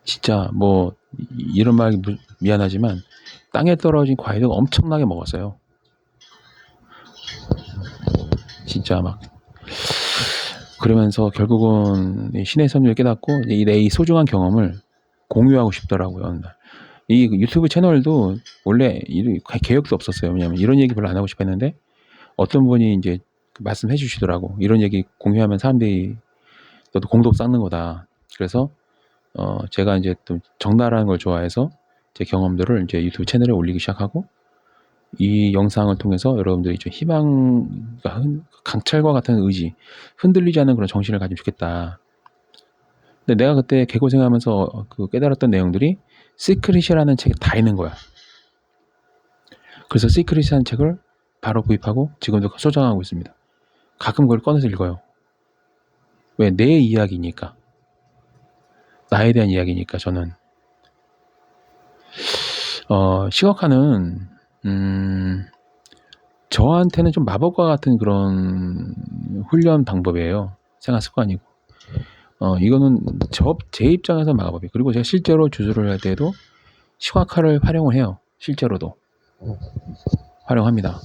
진짜 뭐 이런 말 미안하지만 땅에 떨어진 과일을 엄청나게 먹었어요. 진짜 막 그러면서 결국은 신의 섭리를 깨닫고 내 소중한 경험을 공유하고 싶더라고요. 이 유튜브 채널도 원래 계획도 없었어요. 왜냐면 이런 얘기 별로 안 하고 싶었는데 어떤 분이 이제 말씀해 주시더라고. 이런 얘기 공유하면 사람들이 너도 공덕 쌓는 거다. 그래서 제가 이제 또 적나라한 걸 좋아해서 제 경험들을 이제 유튜브 채널에 올리기 시작하고 이 영상을 통해서 여러분들이 좀 희망, 강철과 같은 의지, 흔들리지 않는 그런 정신을 가지면 좋겠다. 근데 내가 그때 개고생하면서 깨달았던 내용들이 시크릿이라는 책에 다 있는 거야. 그래서 시크릿이라는 책을 바로 구입하고 지금도 소장하고 있습니다. 가끔 그걸 꺼내서 읽어요. 왜? 내 이야기니까. 나에 대한 이야기니까 저는. 시각화는 저한테는 좀 마법과 같은 그런 훈련 방법이에요. 생활 습관이고. 이거는 제 입장에서 마법이에요. 그리고 제가 실제로 주술을 할 때도 시각화를 활용을 해요. 실제로도. 활용합니다.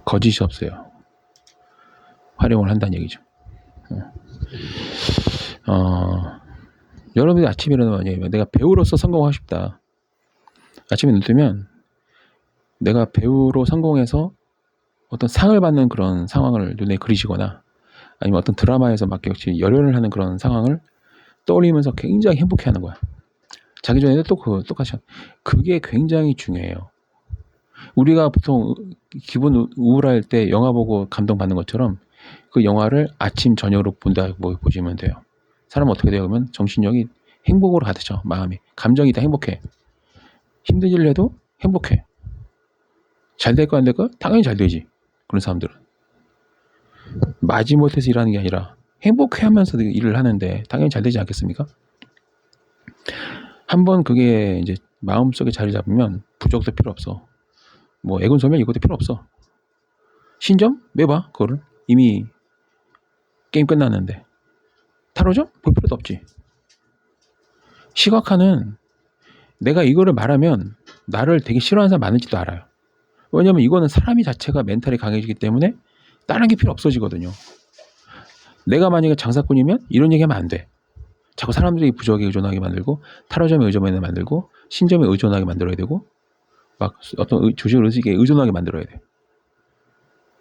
거짓이 없어요. 활용을 한다는 얘기죠. 여러분들이 아침에 일어나면 내가 배우로서 성공하고 싶다. 아침에 눈 뜨면 내가 배우로 성공해서 어떤 상을 받는 그런 상황을 눈에 그리시거나 아니면 어떤 드라마에서 막 역시 열연을 하는 그런 상황을 떠올리면서 굉장히 행복해하는 거야. 자기 전에도 똑같이 그게 굉장히 중요해요. 우리가 보통 기분 우울할 때 영화 보고 감동받는 것처럼 그 영화를 아침 저녁으로 본다고 보시면 돼요. 사람은 어떻게 돼요? 그러면 정신력이 행복으로 가득죠. 마음이. 감정이 다 행복해. 힘든 일을 해도 행복해. 잘 될까 안 될까? 당연히 잘 되지. 그런 사람들은. 마지못해서 일하는 게 아니라 행복해하면서 일을 하는데 당연히 잘 되지 않겠습니까? 한번 그게 이제 마음속에 자리 잡으면 부적도 필요 없어. 뭐 애군소멸 이것도 필요 없어. 신점? 매봐 그거를. 이미 게임 끝났는데. 타로점? 볼 필요도 없지. 시각화는 내가 이거를 말하면 나를 되게 싫어하는 사람 많을지도 알아요. 왜냐면 이거는 사람이 자체가 멘탈이 강해지기 때문에 다른 게 필요 없어지거든요. 내가 만약에 장사꾼이면 이런 얘기하면 안 돼. 자꾸 사람들이 부적에 의존하게 만들고 타로점에 의존하게 만들고 신점에 의존하게 만들어야 되고 막 어떤 주식 의식에 의존하게 만들어야 돼.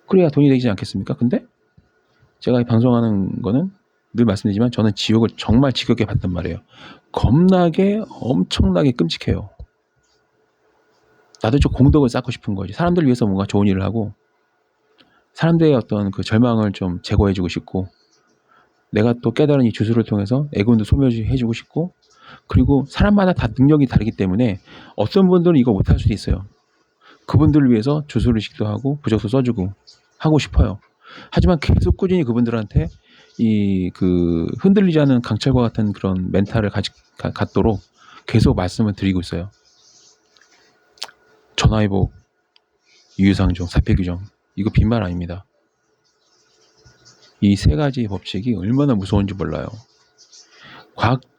그래야 돈이 되지 않겠습니까? 근데 제가 방송하는 거는 늘 말씀드리지만 저는 지옥을 정말 지겹게 봤단 말이에요. 겁나게 엄청나게 끔찍해요. 나도 좀 공덕을 쌓고 싶은 거지. 사람들을 위해서 뭔가 좋은 일을 하고 사람들의 어떤 그 절망을 좀 제거해주고 싶고 내가 또 깨달은 이 주술을 통해서 애군도 소멸해주고 싶고 그리고 사람마다 다 능력이 다르기 때문에 어떤 분들은 이거 못할 수도 있어요. 그분들을 위해서 주술의식도 하고 부적도 써주고 하고 싶어요. 하지만 계속 꾸준히 그분들한테 흔들리지 않은 강철과 같은 그런 멘탈을 갖도록 계속 말씀을 드리고 있어요. 전화위복, 유유상종, 사폐규정 이거 빈말 아닙니다. 이 3가지 법칙이 얼마나 무서운지 몰라요.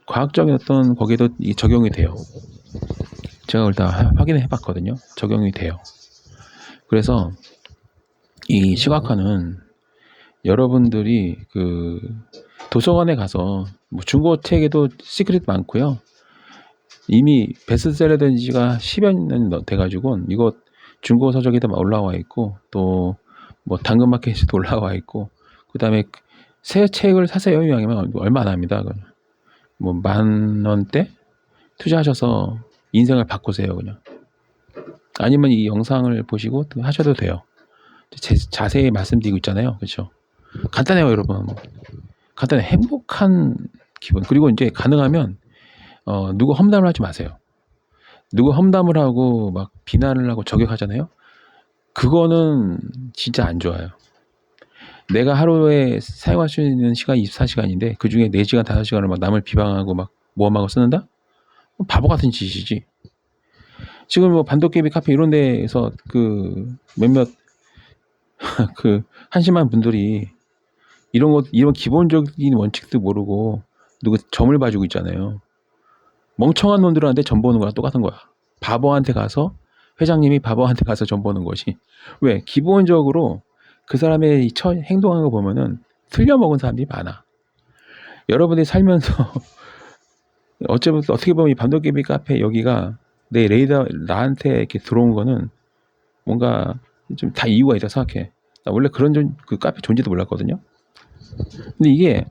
과학적인 어떤 거기에도 적용이 돼요. 제가 일단 확인해 봤거든요. 적용이 돼요. 그래서 이 시각화는 여러분들이 그 도서관에 가서 뭐 중고책에도 시크릿 많고요. 이미 베스트셀러 된 지가 10여 년 돼가지고 이거 중고 서적에도 올라와 있고 또 뭐 당근마켓에도 올라와 있고 그다음에 새 책을 사세요 이왕이면 얼마 안 합니다. 뭐 10,000원대 투자하셔서 인생을 바꾸세요 그냥. 아니면 이 영상을 보시고 하셔도 돼요. 자세히 말씀드리고 있잖아요. 그렇죠? 간단해요 여러분. 간단해. 행복한 기분. 그리고 이제 가능하면 누구 험담을 하지 마세요. 누구 험담을 하고 막 비난을 하고 저격하잖아요. 그거는 진짜 안 좋아요. 내가 하루에 사용할 수 있는 시간이 24시간인데 그 중에 4시간, 5시간을 막 남을 비방하고 막 모험하고 쓰는다? 바보 같은 짓이지. 지금 뭐 반도깨비 카페 이런 데에서 그 몇몇 그 한심한 분들이 이런 기본적인 원칙도 모르고 누구 점을 봐주고 있잖아요. 멍청한 놈들한테 점 보는 거랑 똑같은 거야. 바보한테 가서 회장님이 바보한테 가서 점 보는 거지. 왜? 기본적으로 그 사람의 행동하는 거 보면은 틀려먹은 사람들이 많아. 여러분들이 살면서 어떻게 보면 이 반도깨비 카페 여기가 내 레이더 나한테 이렇게 들어온 거는 뭔가 좀 다 이유가 있다 생각해. 나 원래 그 카페 존재도 몰랐거든요. 근데 이게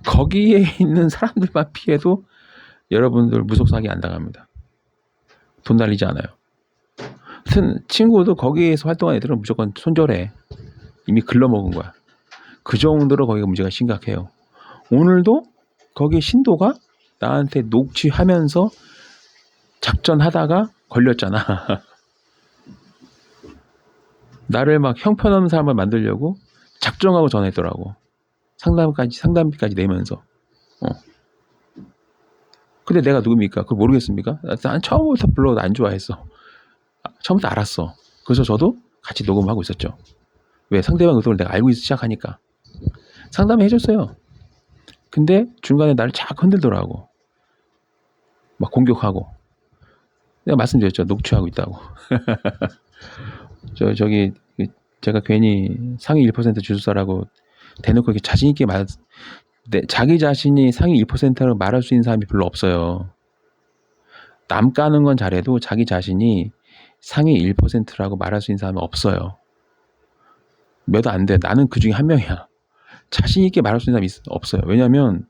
거기에 있는 사람들만 피해도 여러분들 무속 사기 안 당합니다. 돈 날리지 않아요. 친구도 거기에서 활동한 애들은 무조건 손절해. 이미 글러먹은 거야. 그 정도로 거기가 문제가 심각해요. 오늘도 거기 신도가 나한테 녹취하면서 작전하다가 걸렸잖아. 나를 막 형편없는 사람을 만들려고 작정하고 전화했더라고. 상담비까지 내면서. 근데 내가 누굽니까? 그걸 모르겠습니까? 난 처음부터 별로 안 좋아했어. 처음부터 알았어. 그래서 저도 같이 녹음하고 있었죠. 왜? 상대방 의도를 내가 알고 시작하니까. 상담을 해줬어요. 근데 중간에 나를 자꾸 흔들더라고. 막 공격하고. 내가 말씀드렸죠. 녹취하고 있다고. 저기 제가 괜히 상위 1% 주술사라고 대놓고 이렇게 자신있게 자기 자신이 상위 1%라고 말할 수 있는 사람이 별로 없어요. 남 까는 건 잘해도 자기 자신이 상위 1%라고 말할 수 있는 사람은 없어요. 몇 안 돼. 나는 그 중에 한 명이야. 자신 있게 말할 수 있는 사람이 없어요. 왜냐면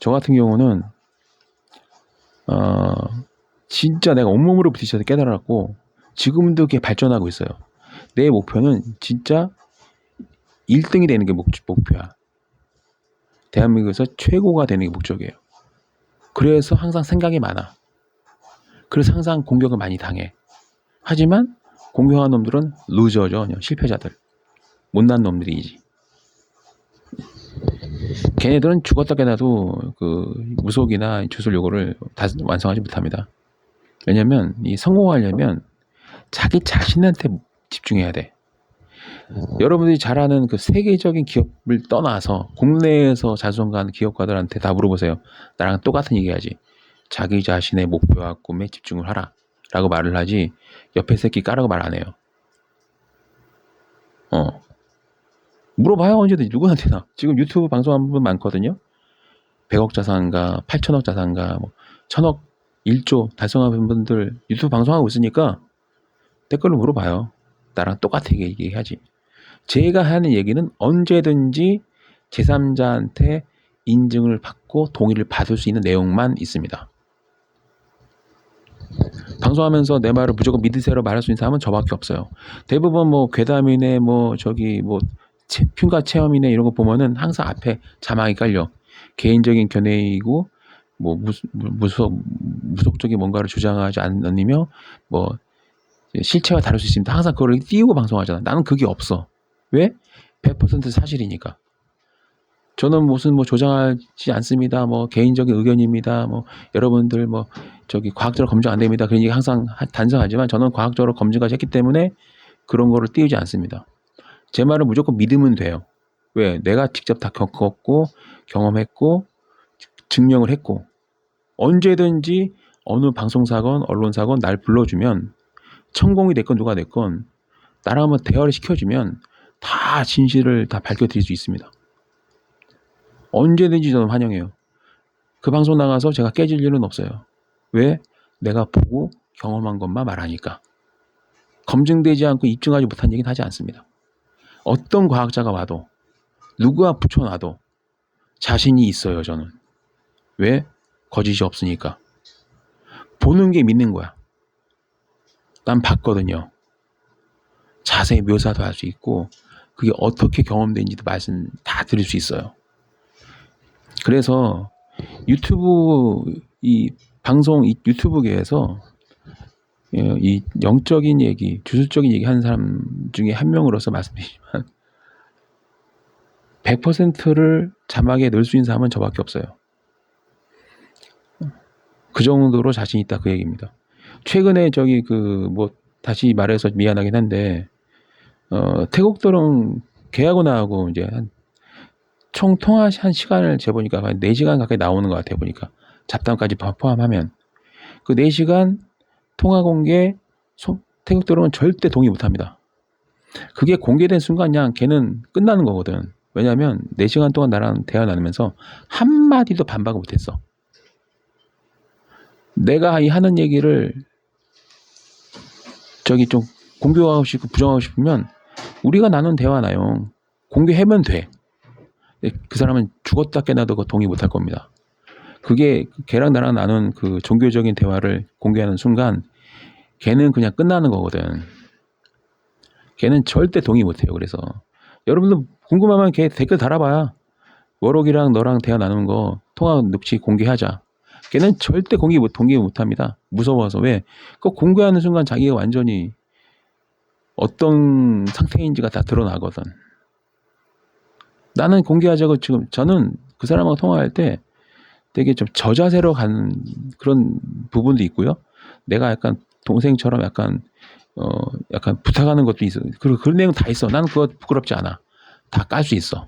저 같은 경우는 진짜 내가 온몸으로 부딪혀서 깨달았고 지금도 그게 발전하고 있어요. 내 목표는 진짜 1등이 되는 게 목표야. 대한민국에서 최고가 되는 게 목적이에요. 그래서 항상 생각이 많아. 그래서 항상 공격을 많이 당해. 하지만 공격한 놈들은 루저죠. 실패자들. 못난 놈들이지. 걔네들은 죽었다 깨나도 그 무속이나 주술 요거를 다 완성하지 못합니다. 왜냐면 이 성공하려면 자기 자신한테 집중해야 돼. 여러분들이 잘 아는 그 세계적인 기업을 떠나서 국내에서 자수성가하는 기업가들한테 다 물어보세요. 나랑 똑같은 얘기하지. 자기 자신의 목표와 꿈에 집중을 하라 라고 말을 하지 옆에 새끼 까라고 말 안 해요. 물어봐요. 언제든지 누구한테나. 지금 유튜브 방송하는 분 많거든요. 100억 자산가, 8천억 자산가, 뭐 1000억, 1조 달성하는 분들 유튜브 방송하고 있으니까 댓글로 물어봐요. 나랑 똑같게 얘기해야지. 제가 하는 얘기는 언제든지 제3자한테 인증을 받고 동의를 받을 수 있는 내용만 있습니다. 방송하면서 내 말을 무조건 믿으세요라고 말할 수 있는 사람은 저밖에 없어요. 대부분 뭐 괴담이네 뭐 저기 뭐 흉가 체험이네 이런 거 보면은 항상 앞에 자막이 깔려. 개인적인 견해이고 뭐 무속적인 뭔가를 주장하지 않으며 뭐 실체와 다를 수 있습니다. 항상 그걸 띄우고 방송하잖아. 나는 그게 없어. 왜? 100% 사실이니까. 저는 무슨 뭐 조장하지 않습니다. 뭐 개인적인 의견입니다. 뭐 여러분들 뭐 저기 과학적으로 검증 안 됩니다. 그런 얘기 항상 단정하지만 저는 과학적으로 검증까지 했기 때문에 그런 거를 띄우지 않습니다. 제 말은 무조건 믿으면 돼요. 왜? 내가 직접 다 겪었고 경험했고 증명을 했고 언제든지 어느 방송사건 언론사건 날 불러주면 천공이 됐건 누가 됐건 나랑 한번 대화를 시켜주면 다 진실을 다 밝혀드릴 수 있습니다. 언제든지 저는 환영해요. 그 방송 나가서 제가 깨질 일은 없어요. 왜? 내가 보고 경험한 것만 말하니까. 검증되지 않고 입증하지 못한 얘기는 하지 않습니다. 어떤 과학자가 와도 누가 붙여놔도 자신이 있어요. 저는. 왜? 거짓이 없으니까. 보는 게 믿는 거야. 난 봤거든요. 자세히 묘사도 할 수 있고 그게 어떻게 경험된지도 말씀 다 드릴 수 있어요. 그래서 유튜브 이 방송 이 유튜브계에서 이 영적인 얘기, 주술적인 얘기 하는 사람 중에 한 명으로서 말씀드리지만 100%를 자막에 넣을 수 있는 사람은 저밖에 없어요. 그 정도로 자신 있다 그 얘기입니다. 최근에 저기 다시 말해서 미안하긴 한데 태국도랑 개하고 나하고 이제 총 통화 한 시간을 재보니까 한 4시간 가까이 나오는 것 같아요. 보니까 잡담까지 포함하면 그 4시간 통화 공개 태국도랑은 절대 동의 못합니다. 그게 공개된 순간 그냥 걔는 끝나는 거거든. 왜냐하면 4시간 동안 나랑 대화 나누면서 한마디도 반박을 못했어. 내가 이 하는 얘기를 저기 좀 공개하고 싶고 부정하고 싶으면 우리가 나눈 대화 내용 공개하면 돼. 그 사람은 죽었다 깨나도 동의 못할 겁니다. 그게 걔랑 나랑 나눈 그 종교적인 대화를 공개하는 순간 걔는 그냥 끝나는 거거든. 걔는 절대 동의 못해요. 그래서 여러분들 궁금하면 걔 댓글 달아봐야 워록이랑 너랑 대화 나누는 거 통화 녹취 공개하자. 걔는 절대 동의 못합니다. 무서워서. 왜? 그거 공개하는 순간 자기가 완전히 어떤 상태인지가 다 드러나거든. 나는 공개하자고 지금 저는 그 사람하고 통화할 때 되게 좀 저자세로 가는 그런 부분도 있고요. 내가 약간 동생처럼 약간 부탁하는 것도 있어. 그리고 그런 내용 다 있어. 나는 그거 부끄럽지 않아. 다 깔 수 있어.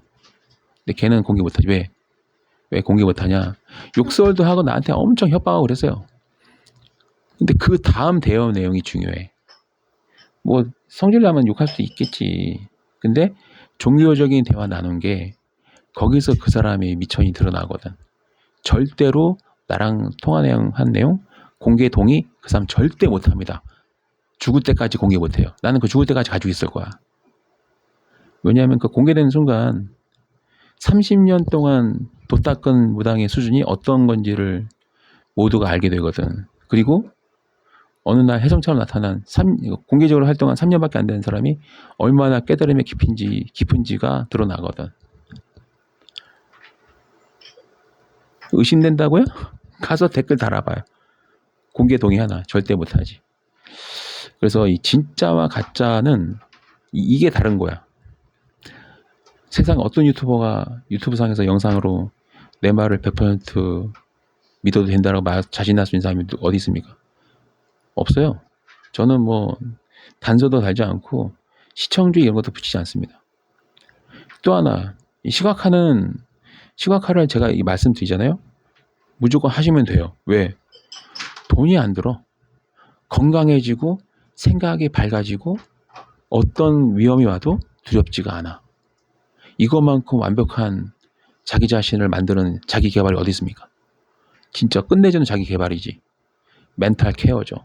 근데 걔는 공개 못하지. 왜 공개 못하냐? 욕설도 하고 나한테 엄청 협박하고 그랬어요. 근데 그 다음 대화 내용이 중요해. 뭐 성질나면 욕할 수도 있겠지. 근데 종교적인 대화 나눈 게 거기서 그 사람의 미천이 드러나거든. 절대로 나랑 통화 내용 한 내용 공개 동의 그 사람 절대 못합니다. 죽을 때까지 공개 못해요. 나는 그 죽을 때까지 가지고 있을 거야. 왜냐하면 그 공개되는 순간 30년 동안 도 닦은 무당의 수준이 어떤 건지를 모두가 알게 되거든. 그리고 어느 날 혜성처럼 나타난 공개적으로 활동한 3년밖에 안 되는 사람이 얼마나 깨달음이 깊은지가 드러나거든. 의심된다고요? 가서 댓글 달아봐요. 공개 동의하나? 절대 못하지. 그래서 이 진짜와 가짜는 이게 다른 거야. 세상 어떤 유튜버가 유튜브상에서 영상으로 내 말을 100% 믿어도 된다고 자신할 수 있는 사람이 어디 있습니까? 없어요. 저는 뭐 단서도 달지 않고 시청주의 이런 것도 붙이지 않습니다. 또 하나 이 시각화를 제가 이 말씀드리잖아요. 무조건 하시면 돼요. 왜? 돈이 안 들어. 건강해지고 생각이 밝아지고 어떤 위험이 와도 두렵지가 않아. 이것만큼 완벽한 자기 자신을 만드는 자기 개발이 어디 있습니까? 진짜 끝내주는 자기 개발이지. 멘탈 케어죠.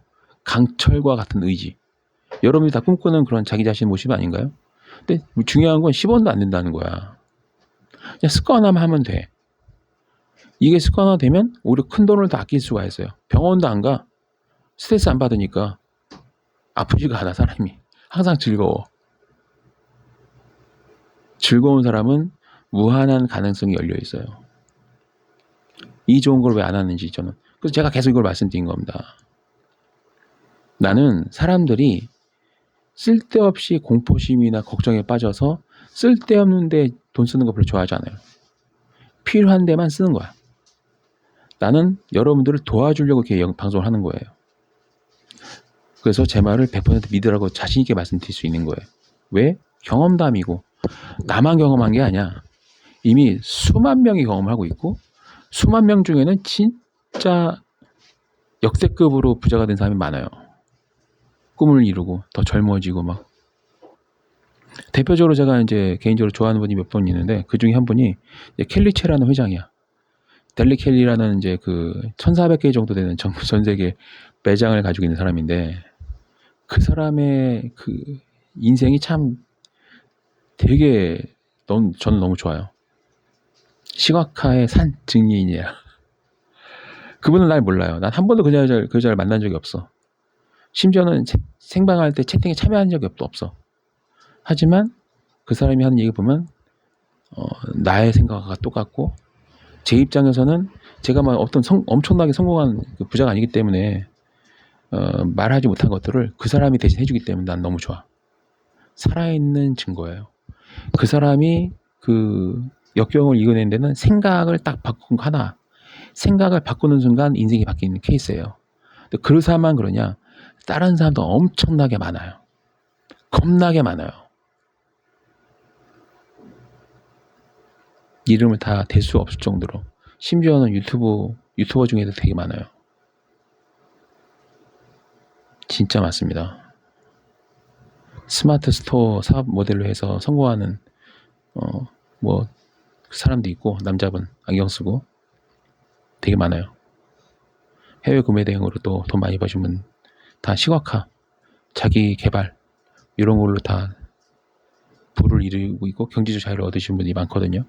강철과 같은 의지. 여러분이 다 꿈꾸는 그런 자기 자신 모습 아닌가요? 근데 중요한 건 10원도 안 된다는 거야. 그냥 습관화만 하면 돼. 이게 습관화 되면 오히려 큰 돈을 더 아낄 수가 있어요. 병원도 안 가. 스트레스 안 받으니까 아프지가 않아 사람이. 항상 즐거워. 즐거운 사람은 무한한 가능성이 열려 있어요. 이 좋은 걸 왜 안 하는지 저는. 그래서 제가 계속 이걸 말씀드린 겁니다. 나는 사람들이 쓸데없이 공포심이나 걱정에 빠져서 쓸데없는 데 돈 쓰는 거 별로 좋아하지 않아요. 필요한 데만 쓰는 거야. 나는 여러분들을 도와주려고 이렇게 방송을 하는 거예요. 그래서 제 말을 100% 믿으라고 자신 있게 말씀드릴 수 있는 거예요. 왜? 경험담이고 나만 경험한 게 아니야. 이미 수만 명이 경험하고 있고 수만 명 중에는 진짜 역대급으로 부자가 된 사람이 많아요. 꿈을 이루고 더 젊어지고 막. 대표적으로 제가 이제 개인적으로 좋아하는 분이 몇 분 있는데 그 중에 한 분이 켈리체라는 회장이야. 델리 켈리라는 이제 그 1,400개 정도 되는 전 세계 매장을 가지고 있는 사람인데 그 사람의 그 인생이 참 되게 저는 너무 좋아요. 시각화의 산 증인이야. 그분은 날 몰라요. 난 한 번도 그 여자를 만난 적이 없어. 심지어는 생방할 때 채팅에 참여한 적이 없어. 하지만 그 사람이 하는 얘기 보면 나의 생각과 똑같고 제 입장에서는 제가 막 어떤 엄청나게 성공한 부자가 아니기 때문에 말하지 못한 것들을 그 사람이 대신 해주기 때문에 난 너무 좋아. 살아있는 증거예요. 그 사람이 그 역경을 이겨낸 데는 생각을 딱 바꾼 하나. 생각을 바꾸는 순간 인생이 바뀌는 케이스예요. 근데 그 사람만 그러냐? 다른 사람도 엄청나게 많아요. 겁나게 많아요. 이름을 다 댈 수 없을 정도로. 심지어는 유튜버 중에도 되게 많아요. 진짜 많습니다. 스마트 스토어 사업 모델로 해서 성공하는 뭐 사람도 있고 남자분 안경 쓰고 되게 많아요. 해외 구매 대행으로 또 돈 많이 버신 분 다 시각화, 자기 개발 이런 걸로 다 부를 이루고 있고 경제적 자유를 얻으신 분이 많거든요.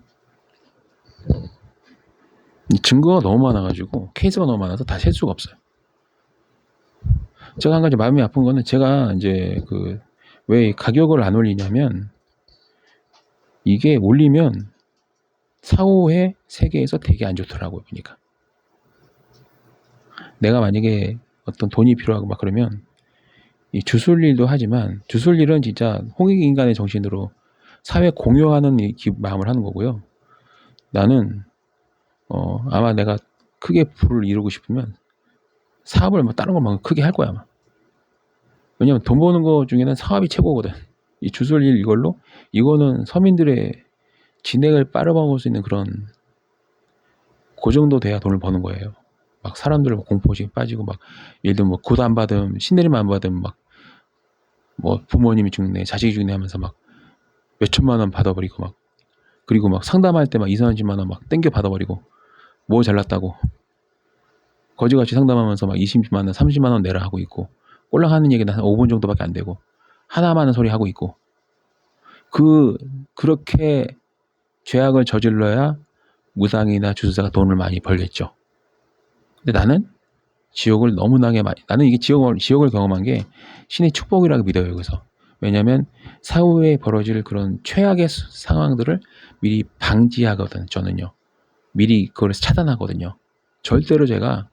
증거가 너무 많아가지고 케이스가 너무 많아서 다 셀 수가 없어요. 제가 한 가지 마음이 아픈 거는 제가 이제 왜 가격을 안 올리냐면 이게 올리면 사후에 세계에서 되게 안 좋더라고요. 보니까 내가 만약에 어떤 돈이 필요하고 막 그러면 이 주술 일도 하지만 주술 일은 진짜 홍익인간의 정신으로 사회 공유하는 마음을 하는 거고요. 나는 아마 내가 크게 부를 이루고 싶으면 사업을 뭐 다른 걸 막 크게 할 거야 아마. 왜냐면 돈 버는 거 중에는 사업이 최고거든. 이 주술 일 이거는 서민들의 진액을 빨아먹을 수 있는 그런 그 정도 돼야 돈을 버는 거예요. 막 사람들 공포심 빠지고 막 예를 들면 뭐 고도 안 받으면 신내림 안 받으면 막 뭐 부모님이 죽네 자식이 죽네 하면서 막 몇천만 원 받아버리고 막 그리고 막 상담할 때 막 20~30만 원 막 땡겨 받아버리고 뭐 잘났다고 거지같이 상담하면서 막 20만 원 30만 원 내라 하고 있고 꼴랑 하는 얘기는 한 5분 정도밖에 안 되고 하나만 하는 소리 하고 있고 그렇게 죄악을 저질러야 무당이나 주술사가 돈을 많이 벌겠죠. 근데 나는 지옥을 너무나게 많이 나는 이게 지옥을 경험한 게 신의 축복이라고 믿어요. 그래서 왜냐하면 사후에 벌어질 그런 최악의 상황들을 미리 방지하거든. 저는요 미리 그걸 차단하거든요. 절대로 제가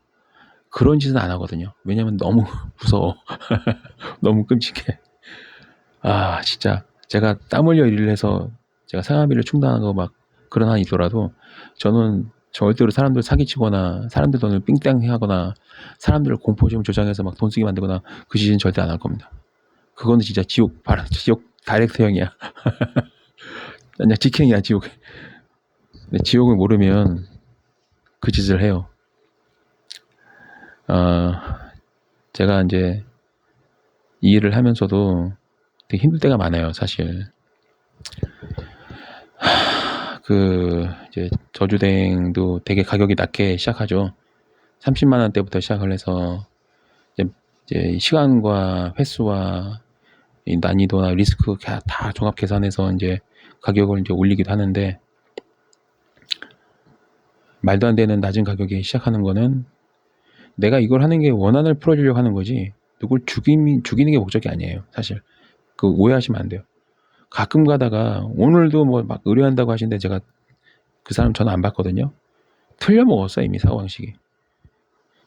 그런 짓은 안 하거든요. 왜냐면 너무 무서워. 너무 끔찍해. 아 진짜 제가 땀 흘려 일을 해서 제가 생활비를 충당한 거 막 그런 한이 있더라도 저는 절대로 사람들 사기치거나 사람들 돈을 삥땅 하거나 사람들을 공포심 조장해서 막 돈 쓰게 만들거나 그 짓은 절대 안 할 겁니다. 그거는 진짜 지옥 다이렉트형이야. 그냥 직행이야 지옥. 근데 지옥을 모르면 그 짓을 해요. 제가 이제 이 일을 하면서도 되게 힘들 때가 많아요, 사실. 이제 저주대행도 되게 가격이 낮게 시작하죠. 30만 원대부터 시작을 해서 이제 시간과 횟수와 이 난이도나 리스크 다 종합 계산해서 이제 가격을 이제 올리기도 하는데 말도 안 되는 낮은 가격에 시작하는 거는 내가 이걸 하는 게 원한을 풀어주려고 하는 거지 누굴 죽이는 게 목적이 아니에요. 사실 오해하시면 안 돼요. 가끔 가다가 오늘도 뭐 막 의뢰한다고 하시는데 제가 그 사람 전화 안 받거든요. 틀려먹었어 이미 사고방식이.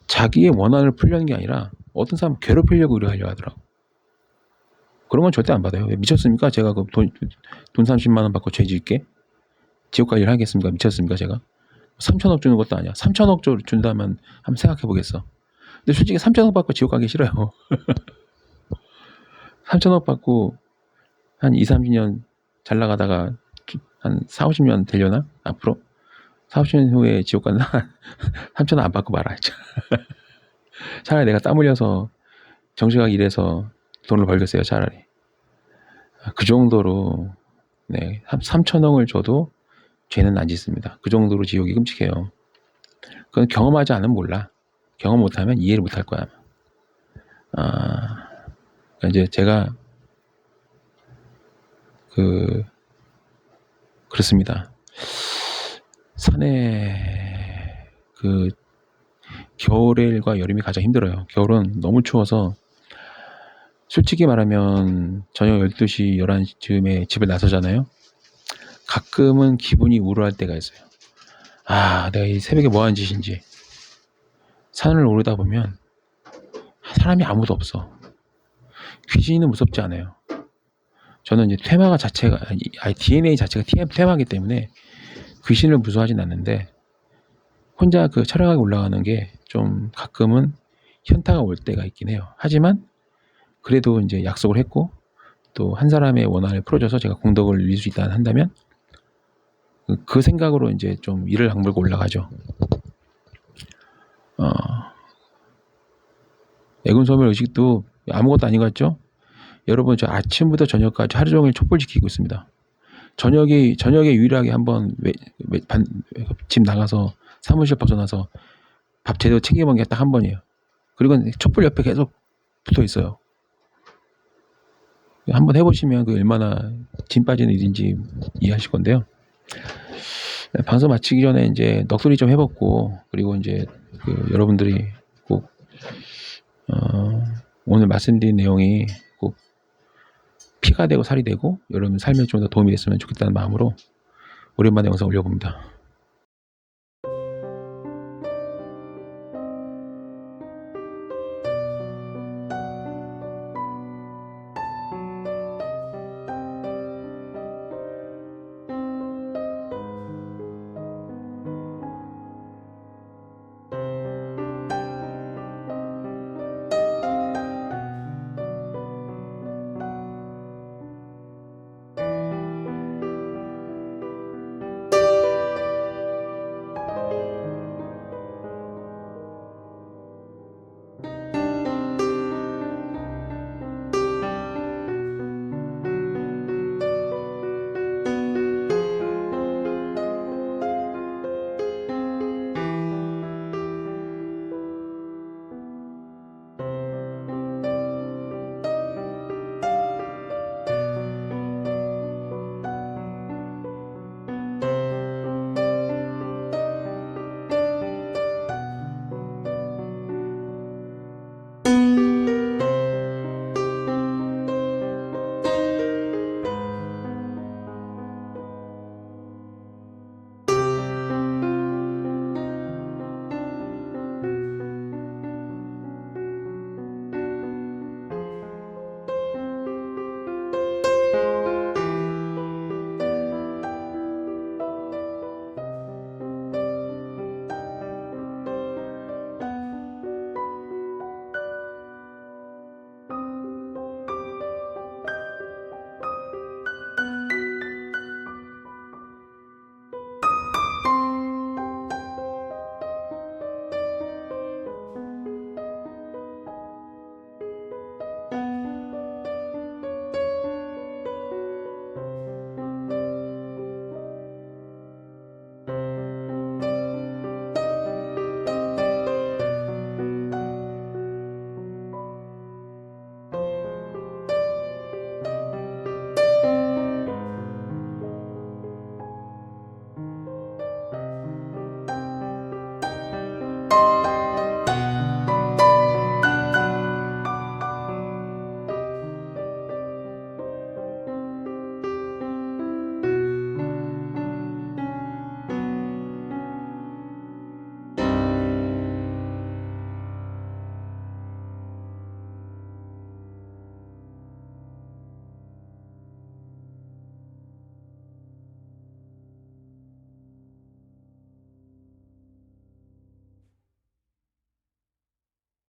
자기의 원한을 풀려는 게 아니라 어떤 사람 괴롭히려고 의뢰하려 하더라고. 그런 건 절대 안 받아요. 왜 미쳤습니까? 제가 돈 30만 원 받고 죄 지을게? 지옥 관리를 하겠습니까? 미쳤습니까? 제가 3천억 주는 것도 아니야. 3천억 준다면 한번 생각해 보겠어. 근데 솔직히 3천억 받고 지옥 가기 싫어요. 3천억 받고 한 20~30년 잘 나가다가 한 40~50년 되려나? 앞으로? 40~50년 후에 지옥 간다? 3천억 안 받고 말아야죠. 차라리 내가 땀 흘려서 정직하게 일해서 돈을 벌겠어요, 차라리. 그 정도로, 네, 3천억을 줘도 죄는 안 짓습니다. 그 정도로 지옥이 끔찍해요. 그건 경험하지 않으면 몰라. 경험 못하면 이해를 못할 거야. 그러니까 이제 제가 그렇습니다. 산에 겨울과 여름이 가장 힘들어요. 겨울은 너무 추워서 솔직히 말하면 저녁 12시, 11시쯤에 집을 나서잖아요. 가끔은 기분이 우울할 때가 있어요. 내가 이 새벽에 뭐 하는 짓인지. 산을 오르다 보면 사람이 아무도 없어. 귀신은 무섭지 않아요. 저는 이제 테마가 자체가, DNA 자체가 테마이기 때문에 귀신을 무서워하진 않는데, 혼자 촬영하게 올라가는 게 좀 가끔은 현타가 올 때가 있긴 해요. 하지만 그래도 이제 약속을 했고, 또 한 사람의 원한을 풀어줘서 제가 공덕을 누릴 수 있다 한다면, 그 생각으로 이제 좀 이를 악물고 올라가죠. 애군소멸 의식도 아무것도 아닌 것 같죠? 여러분, 저 아침부터 저녁까지 하루 종일 촛불 지키고 있습니다. 저녁에 유일하게 한번 집 나가서 사무실 벗어나서 밥 제대로 챙겨 먹은 게 딱 한 번이에요. 그리고 촛불 옆에 계속 붙어 있어요. 한번 해보시면 얼마나 진 빠지는 일인지 이해하실 건데요. 방송 마치기 전에 이제 넋두리 좀 해봤고, 그리고 이제 여러분들이 꼭 오늘 말씀드린 내용이 꼭 피가 되고 살이 되고 여러분 삶에 좀 더 도움이 됐으면 좋겠다는 마음으로 오랜만에 영상 올려봅니다.